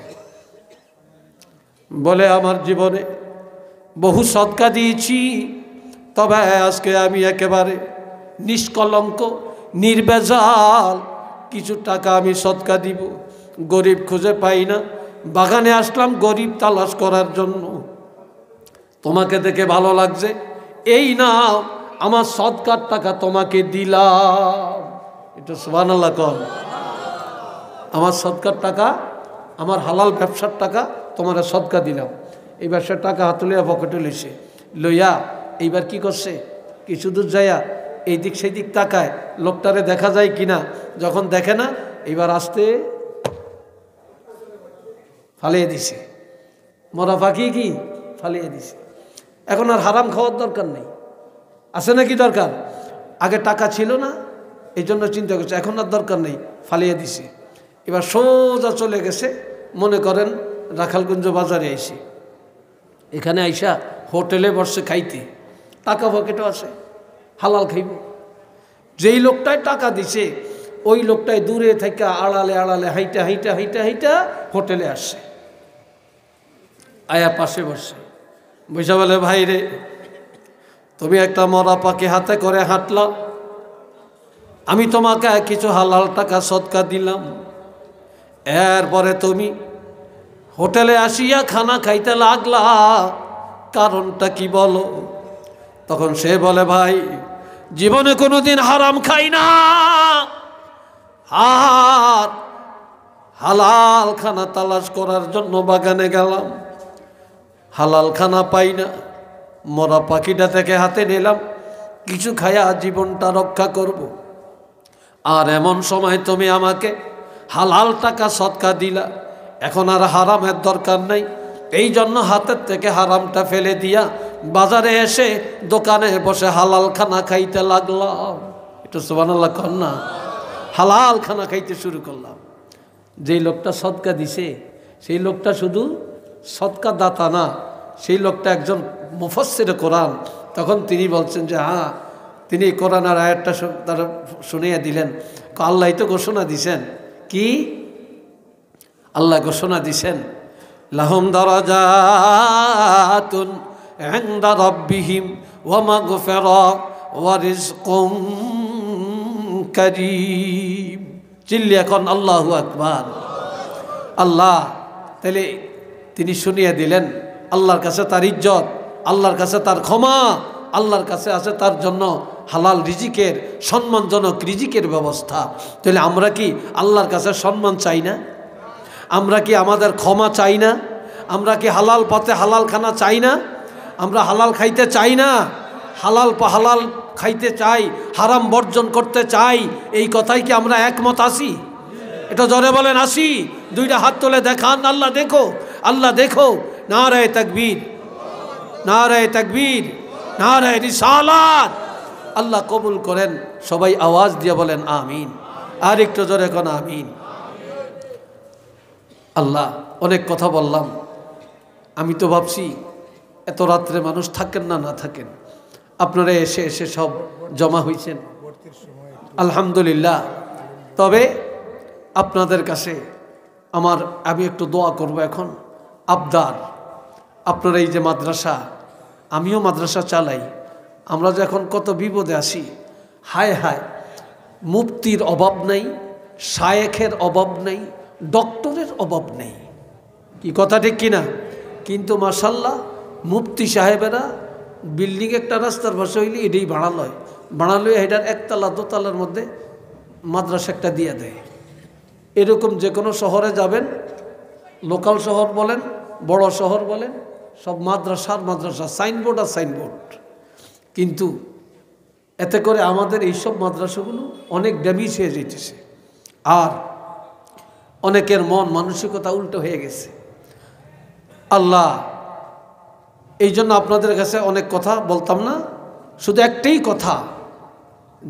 বলে আমার জীবনে বহু সদকা দিয়েছি, তবে আজকে আমি একেবারে নিষ্কলঙ্ক নির্ভেজাল কিছু টাকা আমি সদকা দিব। গরিব খুঁজে পাই না, বাগানে আসলাম গরিব তালাশ করার জন্য। তোমাকে দেখে ভালো লাগছে, এই নাও আমার সদকার টাকা তোমাকে দিলাম। এটা সুবহানাল্লাহ কর। আমার সদকার টাকা, আমার হালাল ব্যবসার টাকা তোমার সদকা দিলাম। এই ব্যবসার টাকা হাতে লইয়া পকেটে লইছে, লইয়া এইবার কি করছে, কিছু দূর যাইয়া এই দিক সেই দিক তাকায়, লোকটারে দেখা যায় কিনা। যখন দেখে না, এইবার আসতে ফালিয়ে দিছে। মরা পাখি কি ফালিয়ে দিছে। এখন আর হারাম খাওয়ার দরকার নেই, আছে নাকি দরকার? আগে টাকা ছিল না, এই জন্য চিন্তা করছে, এখন আর দরকার নেই, ফালিয়ে দিছে। এবার সোজা চলে গেছে, মনে করেন রাখালগঞ্জ বাজারে আইসি, এখানে আইসা হোটেলে বসে খাইতে, টাকা পকেটও আছে, হালাল খাইব। যেই লোকটাই টাকা দিছে ওই লোকটাই দূরে থেকে আড়ালে আড়ালে হাইটা হাইটা হাইটা হাইটা হোটেলে আসছে, আয়া পাশে বসে বসে বলে, ভাই রে, তুমি একটা মরা পাখি হাতে করে হাঁটলা, আমি তোমাকে কিছু হালাল টাকা সদকা দিলাম, এরপরে তুমি হোটেলে আসিয়া খানা খাইতে লাগলা, কারণটা কি বলো? তখন সে বলে, ভাই জীবনে কোনোদিন হারাম খাই না, আর হালাল খানা তালাশ করার জন্য বাগানে গেলাম, হালাল খানা পাই না, মরা পাখিটা থেকে হাতে নিলাম, কিছু খায়া জীবনটা রক্ষা করব। আর এমন সময় তুমি আমাকে হালাল টাকা সদকা দিলা, এখন আর হারামের দরকার নাই, এই জন্য হাতের থেকে হারামটা ফেলে দিয়া বাজারে এসে দোকানে বসে হালাল খানা খাইতে লাগলাম। এটা সুবহানাল্লাহ কর না, হালাল খানা খাইতে শুরু করলাম। যেই লোকটা সদকা দিছে সেই লোকটা শুধু সদকা দাতা না, সেই লোকটা একজন মুফাসসিরে কোরআন। তখন তিনি বলছেন যে হ্যাঁ, তিনি কোরআনের আয়াতটা তারা শুনিয়ে দিলেন। আল্লাহ তো ঘোষণা দিছেন, কি আল্লাহ ঘোষণা দিছেন, লাহুম দারাজাতুন ইনদা রাব্বিহিম ওয়া মাগফিরা ওয়া রিজকুম কারীম। চিল্লিয়া কোন আল্লাহু আকবার। আল্লাহ তাহলে তিনি শুনিয়ে দিলেন, আল্লাহর কাছে তার ইজ্জত, আল্লাহর কাছে তার ক্ষমা, আল্লাহর কাছে আছে তার জন্য হালাল রিজিকের, সম্মানজনক রিজিকের ব্যবস্থা। তাহলে আমরা কি আল্লাহর কাছে সম্মান চাই না? আমরা কি আমাদের ক্ষমা চাই না? আমরা কি হালাল পথে হালাল খানা চাই না? আমরা হালাল খাইতে চাই না? হালাল খাইতে চাই, হারাম বর্জন করতে চাই, এই কথাই কি আমরা একমত আছি? এটা জোরে বলেন আসি। দুইটা হাত তুলে দেখান, আল্লাহ দেখো, আল্লাহ দেখো। নারায়ে তাকবীর, নারায়ে তাকবীর, নারায়ে রিসালাত। আল্লাহ কবুল করেন। সবাই আওয়াজ দিয়ে বলেন আমিন। আর একটু জোরে কোন আমিন। আল্লাহ, অনেক কথা বললাম, আমি তো ভাবছি এত রাত্রে মানুষ থাকেন না, না থাকেন, আপনারা এসে এসে সব জমা হয়েছেন, আলহামদুলিল্লাহ। তবে আপনাদের কাছে আমি একটু দোয়া করব এখন। আবদার, আপনারা এই যে মাদ্রাসা, আমিও মাদ্রাসা চালাই, আমরা যে এখন কত বিপদে আছি, হায় হায়, মুফতির অভাব নেই, শায়েখের অভাব নেই, ডক্টরের অভাব নেই, কি কথা ঠিক কিনা? কিন্তু মাশাল্লাহ মুফতি সাহেবেরা বিল্ডিং একটা রাস্তার পাশে হইলে এটাই বাড়ালো এটার একতলা দোতলার মধ্যে মাদ্রাসা একটা দিয়ে দেয়। এরকম যে কোনো শহরে যাবেন, লোকাল শহর বলেন, বড় শহর বলেন, সব মাদ্রাসা, সাইনবোর্ড আর সাইনবোর্ড। কিন্তু এতে করে আমাদের এইসব মাদ্রাসাগুলো অনেক ড্যামেজ হয়ে যেতেছে, আর অনেকের মন মানসিকতা উল্টো হয়ে গেছে। আল্লাহ, এই জন্য আপনাদের কাছে অনেক কথা বলতাম না, শুধু একটাই কথা,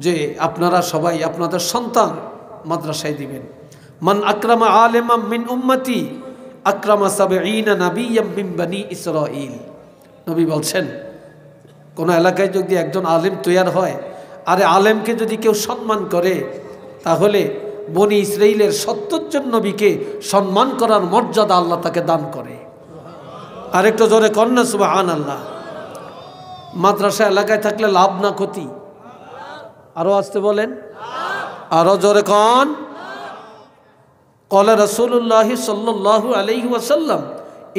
যে আপনারা সবাই আপনাদের সন্তান মাদ্রাসায় দিবেন। মান আকরামা আলেমা মিন উম্মতি, আকরামা সাবঈনা নাবিয়্যাম মিন বনি ইসরাঈল। নবী বলছেন কোন এলাকায় যদি একজন আলেম তৈয়ার হয়, আরে আলেমকে যদি কেউ সম্মান করে তাহলে বনি ইসরাইলের 70 জন নবীকে সম্মান করার মর্যাদা আল্লাহ তাকে দান করে। আরেকটু জোরে কন্যা সুবহানাল্লাহ। মাদ্রাসা এলাকায় থাকলে লাভ না ক্ষতি? আরো আসতে বলেন, আরো জোরে কন। ক্বালা রাসূলুল্লাহ সাল্লাল্লাহু আলাইহি ওয়াসাল্লাম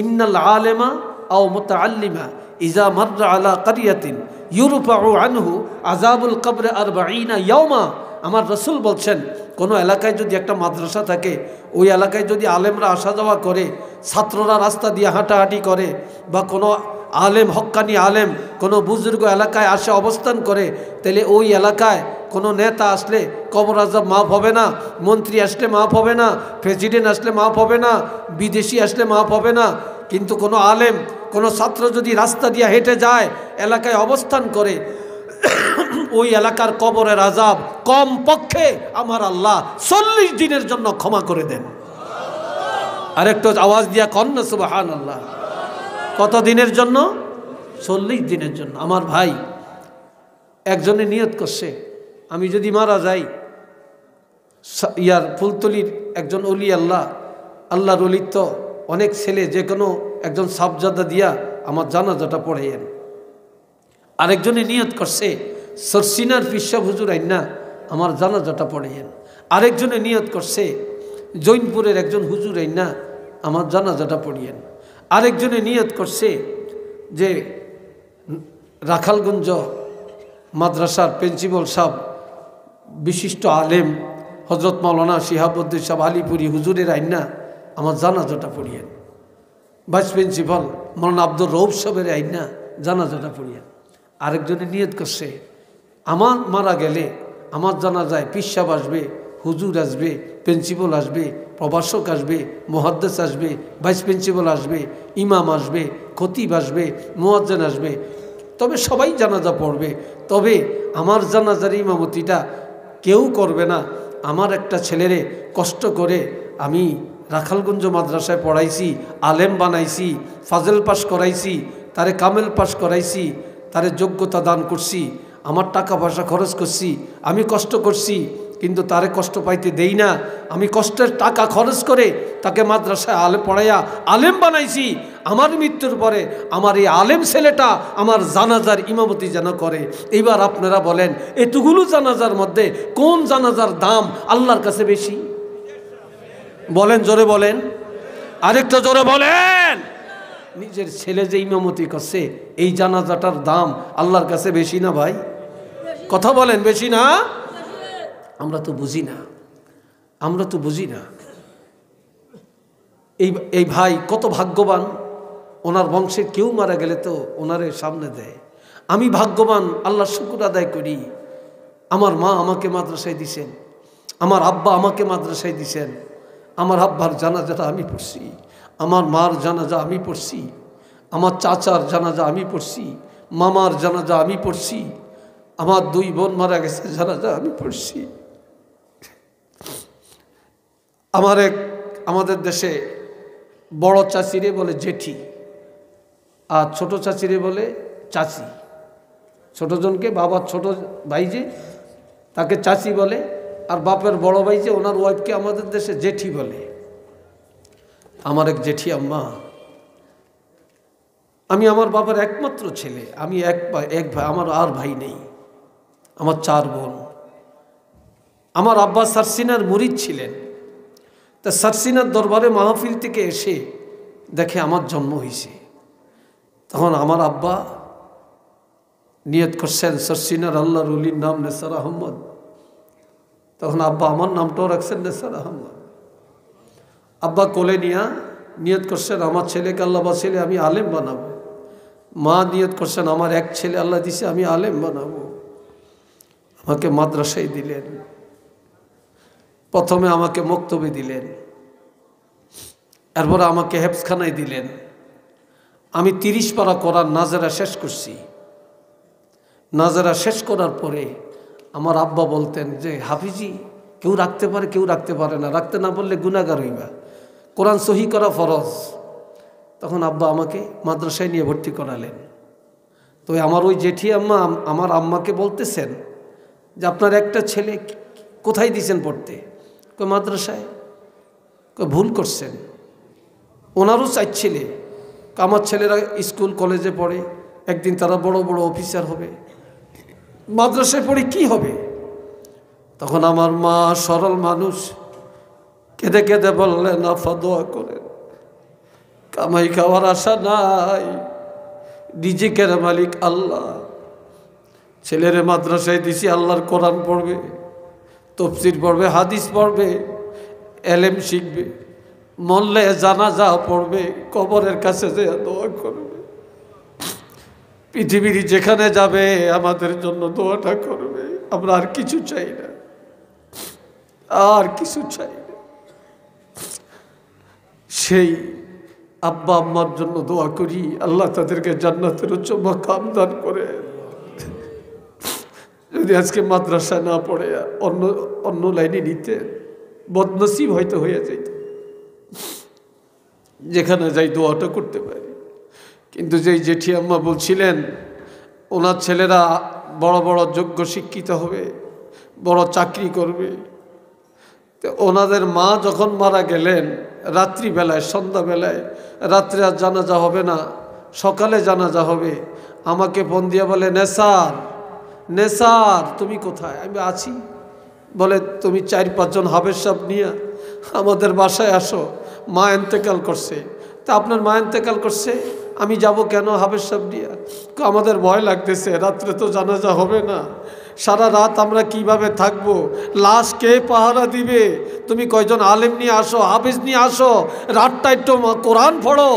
ইন্নাল আলিমা আও মুতাআল্লিমা ইযা মাররা আলা ক্বরিয়াতিন ইউরফাউ আনহু আযাবুল কবর 40 ইয়াওমা। আমার রাসূল বলছেন কোনো এলাকায় যদি একটা মাদ্রাসা থাকে, ওই এলাকায় যদি আলেমরা আসা যাওয়া করে, ছাত্ররা রাস্তা দিয়ে হাঁটাহাঁটি করে, বা কোনো আলেম হক্কানি আলেম কোনো বুজুর্গ এলাকায় আসে অবস্থান করে, তাহলে ওই এলাকায় কোনো নেতা আসলে কবর আযাব মাফ হবে না, মন্ত্রী আসলে মাফ হবে না, প্রেসিডেন্ট আসলে মাফ হবে না, বিদেশি আসলে মাফ হবে না। কিন্তু কোনো আলেম কোনো ছাত্র যদি রাস্তা দিয়ে হেঁটে যায়, এলাকায় অবস্থান করে, ওই এলাকার কবরের আযাব কম পক্ষে আমার আল্লাহ 40 দিনের জন্য ক্ষমা করে দেন। আরেকটু আওয়াজ দিয়া কন্যা সুবহানাল্লাহ। কত দিনের জন্য? 40 দিনের জন্য। আমার ভাই একজনে নিয়ত করছে, আমি যদি মারা যাই, ফুলতলির একজন অলি আল্লাহর অলির তো অনেক ছেলে, যে কোনো একজন সাবজাদা দিয়া আমার জানাজাটা পড়াইয়েন। আরেকজনে নিয়ত করছে সরসিনার পিসা হুজুর আইনা আমার জানাজাটা পড়াইয়েন। আরেকজনে নিয়ত করছে জৈনপুরের একজন হুজুর আইনা আমার জানাজাটা পড়িয়েন। আরেকজনে নিয়ত করছে যে রাখালগঞ্জ মাদ্রাসার প্রিন্সিপাল সাহেব বিশিষ্ট আলেম হজরত মাওলানা শিহাবুদ্দিন সাহেব আলিপুরি হুজুরের আইনা আমার জানাজাটা পড়িয়েন। ভাইস প্রিন্সিপাল মাওলানা আব্দুর রৌফ সাহেবের আইনা জানাজাটা পড়িয়েন। আরেকজনে নিয়ত করছে আমার মারা গেলে আমার জানাজায় পীর সাহেব আসবে, হুজুর আসবে, প্রিন্সিপাল আসবে, প্রভাষক আসবে, মুহাদ্দিস আসবে, ভাইস প্রিন্সিপাল আসবে, ইমাম আসবে, খতিব আসবে, মুয়াজ্জিন আসবে, তবে সবাই জানাজা পড়বে। তবে আমার জানাজার ইমামতিটা কেউ করবে না। আমার একটা ছেলেরে কষ্ট করে আমি রাখালগঞ্জ মাদ্রাসায় পড়াইছি, আলেম বানাইছি, ফাজেল পাস করাইছি, তারে কামেল পাস করাইছি, তারে যোগ্যতা দান করছি, আমার টাকা পয়সা খরচ করছি, আমি কষ্ট করছি, কিন্তু তারে কষ্ট পাইতে দেই না। আমি কষ্টের টাকা খরচ করে তাকে মাদ্রাসায় আলেম পড়াইয়া আলেম বানাইছি। আমার মৃত্যুর পরে আমার এই আলেম ছেলেটা আমার জানাজার ইমামতি যেন করে। এইবার আপনারা বলেন এতগুলো জানাজার মধ্যে কোন জানাজার দাম আল্লাহর কাছে বেশি? বলেন, জোরে বলেন, আরেকটা জোরে বলেন। নিজের ছেলে যে ইমামতি করছে এই জানাজাটার দাম আল্লাহর কাছে বেশি না ভাই? কথা বলেন, বেশি না? আমরা তো বুঝি না, আমরা তো বুঝি না। এই ভাই কত ভাগ্যবান, ওনার বংশের কেউ মারা গেলে তো ওনারে সামনে দেয়। আমি ভাগ্যবান, আল্লাহর শুকর আদায় করি। আমার মা আমাকে মাদ্রাসায় দিছেন, আমার আব্বা আমাকে মাদ্রাসায় দিছেন। আমার আব্বার জানাজাটা আমি পড়ছি, আমার মার জানাজা আমি পড়ছি, আমার চাচার জানাজা আমি পড়ছি, মামার জানাজা আমি পড়ছি, আমার 2 বোন মারা গেছে জানাজা আমি পড়ছি। আমাদের দেশে বড় চাচিরে বলে জেঠি, আর ছোট চাচিরে বলে চাচি। ছোটজনকে বাবার ছোট ভাই যে তাকে চাচি বলে, আর বাপের বড় ভাই যে ওনার ওয়াইফকে আমাদের দেশে জেঠি বলে। আমার এক জেঠি আম্মা, আমি আমার বাবার একমাত্র ছেলে, আমি এক ভাই, আমার আর ভাই নেই, আমার 4 বোন। আমার আব্বা সারসিনার মুরিদ ছিলেন। তা সারসিনার দরবারে মাহফিল থেকে এসে দেখে আমার জন্ম হয়েছে। তখন আমার আব্বা নিয়ত করছেন সারসিনার আল্লাহর ওলির নাম নেসার আহমদ। তখন আব্বা আমার নামটাও রাখছেন নেসার আহমদ। আব্বা কোলে নিয়া নিয়ত করছেন আমার ছেলেকে আল্লাহ ছেলে আমি আলেম বানাবো। মা নিয়ত করছেন আমার এক ছেলে আল্লাহ দিছে আমি আলেম বানাবো। আমাকে মাদ্রাসায় দিলেন, প্রথমে আমাকে মক্তবে দিলেন, এরপরে আমাকে হেফজখানায় দিলেন। আমি 30 পারা কোরআন নাজেরা শেষ করছি। নাজেরা শেষ করার পরে আমার আব্বা বলতেন যে হাফিজি কেউ রাখতে পারে, কেউ রাখতে পারে না, রাখতে না বললে গুনাহগার হইবা। কোরআন সহি করা ফরজ। তখন আব্বা আমাকে মাদ্রাসায় নিয়ে ভর্তি করালেন। তো আমার ওই জেঠি আম্মা আমার আম্মাকে বলতেছেন যে আপনার একটা ছেলে কোথায় দিয়েছেন পড়তে? কই মাদ্রাসায়। কই ভুল করছেন, ওনারও 4 ছেলে। আমার ছেলেরা স্কুল কলেজে পড়ে, একদিন তারা বড় বড় অফিসার হবে, মাদ্রাসায় পড়ে কি হবে? তখন আমার মা সরল মানুষ কেঁদে কেঁদে বললেন, আফা দোয়া করেন, কামাই খাওয়ার আশা নাই, রিজিকের মালিক আল্লাহ। ছেলেরে মাদ্রাসায় দিছি, আল্লাহর কোরআন পড়বে, তফসির পড়বে, হাদিস পড়বে, এলেম শিখবে, মরলে জানাজা পড়বে, কবরের কাছে যে দোয়া করবে, পৃথিবীর যেখানে যাবে আমাদের জন্য দোয়াটা করবে। আমরা আর কিছু চাই না, আর কিছু চাই না। সেই আব্বা আম্মার জন্য দোয়া করি, আল্লাহ তাদেরকে জান্নাতের উচ্চ মাকাম দান করে। যদি আজকে মাদ্রাসা না পড়ে অন্য লাইনে নিতে, বদনসিব হয়তো হয়ে যাইত। যেখানে যাই দোয়াটা করতে পারি। কিন্তু যেই জেঠি আম্মা বলছিলেন ওনার ছেলেরা বড় বড় যোগ্য শিক্ষিত হবে, বড় চাকরি করবে, তো ওনাদের মা যখন মারা গেলেন রাত্রিবেলায়, সন্ধ্যাবেলায়, রাত্রে আর জানাজা হবে না, সকালে জানাজা হবে, আমাকে ফোন দিয়ে বলে, নেসার নেসার তুমি কোথায়? আমি আছি। বলে তুমি 4-5 জন হাফেজ সাহেব নিয়ে আমাদের বাসায় আসো, মা ইন্তেকাল করছে। তা আপনার মা ইন্তেকাল করছে, আমি যাব কেন হাফেজ সাহেব নিয়ে? আমাদের ভয় লাগতেছে, রাত্রে তো জানাজা হবে না, সারা রাত আমরা কিভাবে থাকবো, লাশ কে পাহারা দিবে? তুমি কয়জন আলেম নিয়ে আসো, হাফেজ নিয়ে আসো, রাতটা একটু কোরআন পড়ো,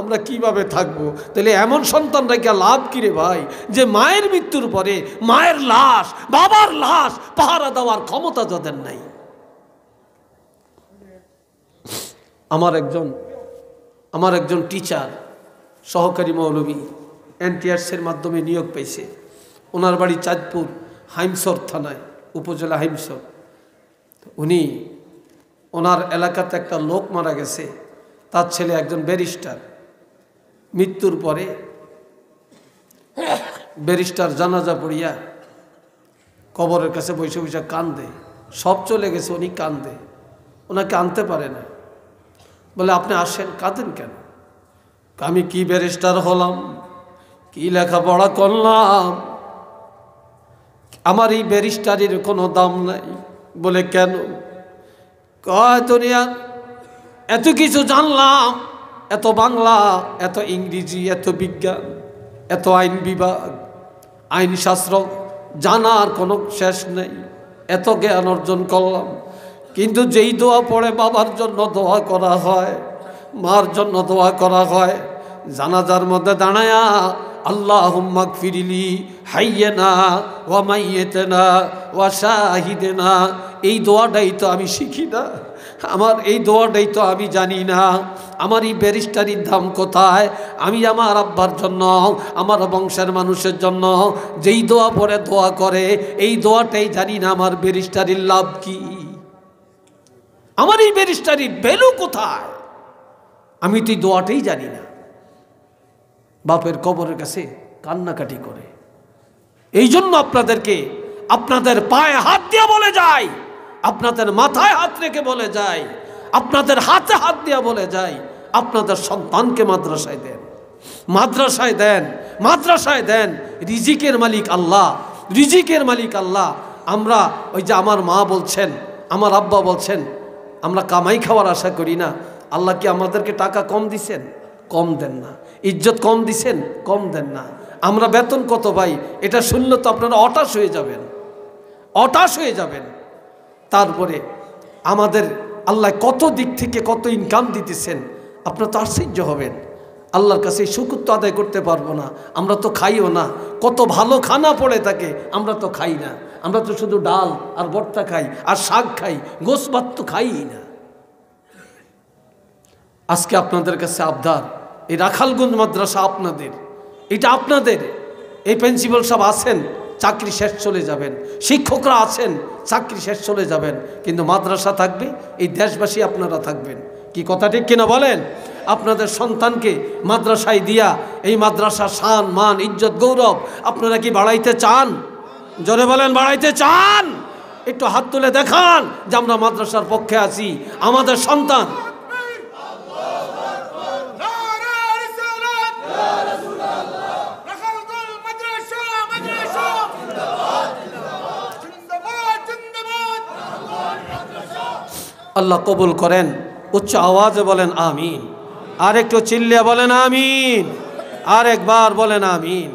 আমরা কিভাবে থাকবো? তাহলে এমন সন্তান রেখে লাভ কিরে ভাই, যে মায়ের মৃত্যুর পরে মায়ের লাশ, বাবার লাশ পাহারা দেওয়ার ক্ষমতা যাদের নাই। আমার একজন টিচার, সহকারী মৌলবী, NTRC-এর মাধ্যমে নিয়োগ পেয়েছে। ওনার বাড়ি চাঁদপুর হাইমসর থানায়, উপজেলা হাইমসর। উনি ওনার এলাকাতে একটা লোক মারা গেছে, তার ছেলে একজন ব্যারিস্টার। মৃত্যুর পরে ব্যারিস্টার জানাজা পড়িয়া কবরের কাছে বসে বসে কান্দে। সব চলে গেছে, উনি কান্দে, ওনাকে আনতে পারে না। বলে আপনি আসেন, কাঁদেন কেন? আমি কি ব্যারিস্টার হলাম, কি লেখাপড়া করলাম, আমার এই ব্যারিস্টারের কোনো দাম নাই। বলে কেন? কয় দুনিয়া এত কিছু জানলাম, এত বাংলা, এত ইংরেজি, এত বিজ্ঞান, এত আইন বিভাগ, আইনশাস্ত্র জানার কোনো শেষ নেই, এত জ্ঞান অর্জন করলাম, কিন্তু যেই দোয়া পড়ে বাবার জন্য দোয়া করা হয়, মার জন্য দোয়া করা হয়, জানাজার মধ্যে দাঁড়ায়া আল্লাহুম্মা গফিরলি হাইয়্যানা ওয়া মাইয়্যিতানা ওয়া শাহিদেনা, এই দোয়াটাই তো আমি শিখি না, আমার এই দোয়াটাই তো আমি জানি না। আমার এই ব্যারিস্টারির দাম কোথায়? আমি আমার আব্বার জন্য, আমার বংশের মানুষের জন্য যেই দোয়া পড়ে দোয়া করে, এই দোয়াটাই জানি না আমার ব্যারিস্টারির লাভ কি, আমার এই ব্যারিস্টারির ভ্যালু কোথায়, আমি তো এই দোয়াটাই জানি না। বাপের কবরের কাছে কান্নাকাটি করে। এই জন্য আপনাদেরকে আপনাদের পায়ে হাত দিয়ে বলে যায়, আপনাদের মাথায় হাত রেখে বলে যায়, আপনাদের হাতে হাত দিয়ে বলে যায়, আপনাদের সন্তানকে মাদ্রাসায় দেন, মাদ্রাসায় দেন, মাদ্রাসায় দেন। রিজিকের মালিক আল্লাহ, রিজিকের মালিক আল্লাহ। আমরা ওই যে আমার মা বলছেন, আমার আব্বা বলছেন, আমরা কামাই খাওয়ার আশা করি না। আল্লাহ কি আমাদেরকে টাকা কম দিছেন? কম দেন না। ইজ্জত কম দিছেন? কম দেন না। আমরা বেতন কত পাই এটা শুনলে তো আপনারা হতাশ হয়ে যাবেন, হতাশ হয়ে যাবেন। তারপরে আমাদের আল্লাহ কত দিক থেকে কত ইনকাম দিতেছেন, আপনারা তো আশ্চর্য হবেন। আল্লাহর কাছে শুকর তো আদায় করতে পারবো না, আমরা তো খাইও না। কত ভালো খানা পড়ে থাকে, আমরা তো খাই না। আমরা তো শুধু ডাল আর ভর্তা খাই আর শাক খাই, গোশ ভাত তো খাই না। আজকে আপনাদের কাছে আবদার, এই রাখালগঞ্জ মাদ্রাসা আপনাদের, এটা আপনাদের। এই প্রিন্সিপাল সাহেব আছেন, চাকরি শেষ চলে যাবেন, শিক্ষকরা আছেন, চাকরি শেষ চলে যাবেন, কিন্তু মাদ্রাসা থাকবে, এই দেশবাসী আপনারা থাকবেন। কি কথা ঠিক কিনা বলেন? আপনাদের সন্তানকে মাদ্রাসায় দিয়া এই মাদ্রাসার শান মান ইজ্জত গৌরব আপনারা কি বাড়াইতে চান? জোরে বলেন, বাড়াইতে চান? একটু হাত তুলে দেখান যে আমরা মাদ্রাসার পক্ষে আছি। আমাদের সন্তান আল্লাহ কবুল করেন। উচ্চ আওয়াজে বলেন আমিন। আর একটু চিল্লিয়ে বলেন আমিন। আর একবার বলেন আমিন।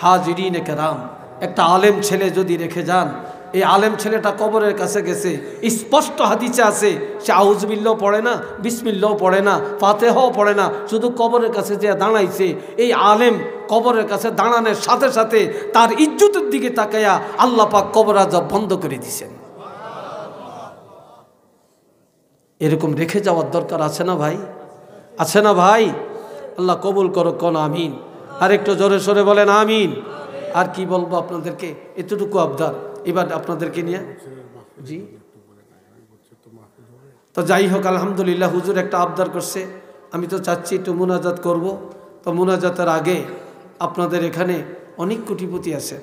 হাজিরিন কেরাম, একটা আলেম ছেলে যদি রেখে যান, এই আলেম ছেলেটা কবরের কাছে গেছে, স্পষ্ট হাদিসে আছে সে আউযুবিল্লাহ পড়ে না, বিসমিল্লাহ পড়ে না, ফাতিহাও পড়ে না, শুধু কবরের কাছে যে দাঁড়াইছে। এই আলেম কবরের কাছে দাঁড়ানোর সাথে সাথে তার ইজ্জতের দিকে তাকায়া আল্লাহ পাক কবর আযাব বন্ধ করে দিয়েছেন। এরকম রেখে যাওয়ার দরকার আছে না ভাই? আছে না ভাই? আল্লাহ কবুল করো, কোন আমিন। আর একটু জোরে সোরে বলেন আমিন। আর কি বলবো আপনাদেরকে, এতটুকু আবদার এবার আপনাদেরকে নিয়ে। জি, তো যাই হোক, আলহামদুলিল্লাহ হুজুর একটা আবদার করছে, আমি তো চাচ্ছি একটু মুনাজাত করব। তো মুনাজাতের আগে আপনাদের এখানে অনেক কোটিপতি আছেন,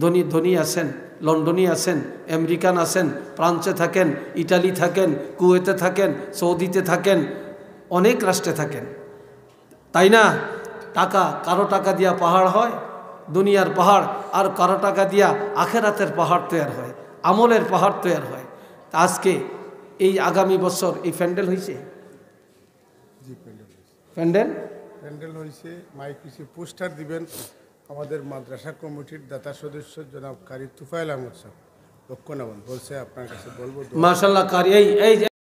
ধনী ধনী আছেন, লন্ডনে আছেন, আমেরিকান আছেন, ফ্রান্সে থাকেন, ইটালি থাকেন, কুয়েতে থাকেন, সৌদিতে থাকেন, অনেক রাষ্ট্রে থাকেন, তাই না? টাকা, কারো টাকা দিয়া পাহাড় হয়, দুনিয়ার পাহাড়, আর কারো টাকা দিয়া আখেরাতের পাহাড় তৈরি হয়, আমলের পাহাড় তৈরি হয়। তা আজকে এই আগামী বছর এই প্যান্ডেল হয়েছে, প্যান্ডেল হয়েছে, মাইক হয়েছে, পোস্টার দিবেন আমাদের মাদ্রাসা কমিটির দাতা সদস্য জনাব কারি তুফাইল আহমদ সাহেব লক্ষ্য নেবেন বলছে, আপনার কাছে বলবো। মাশাআল্লাহ কারি, এই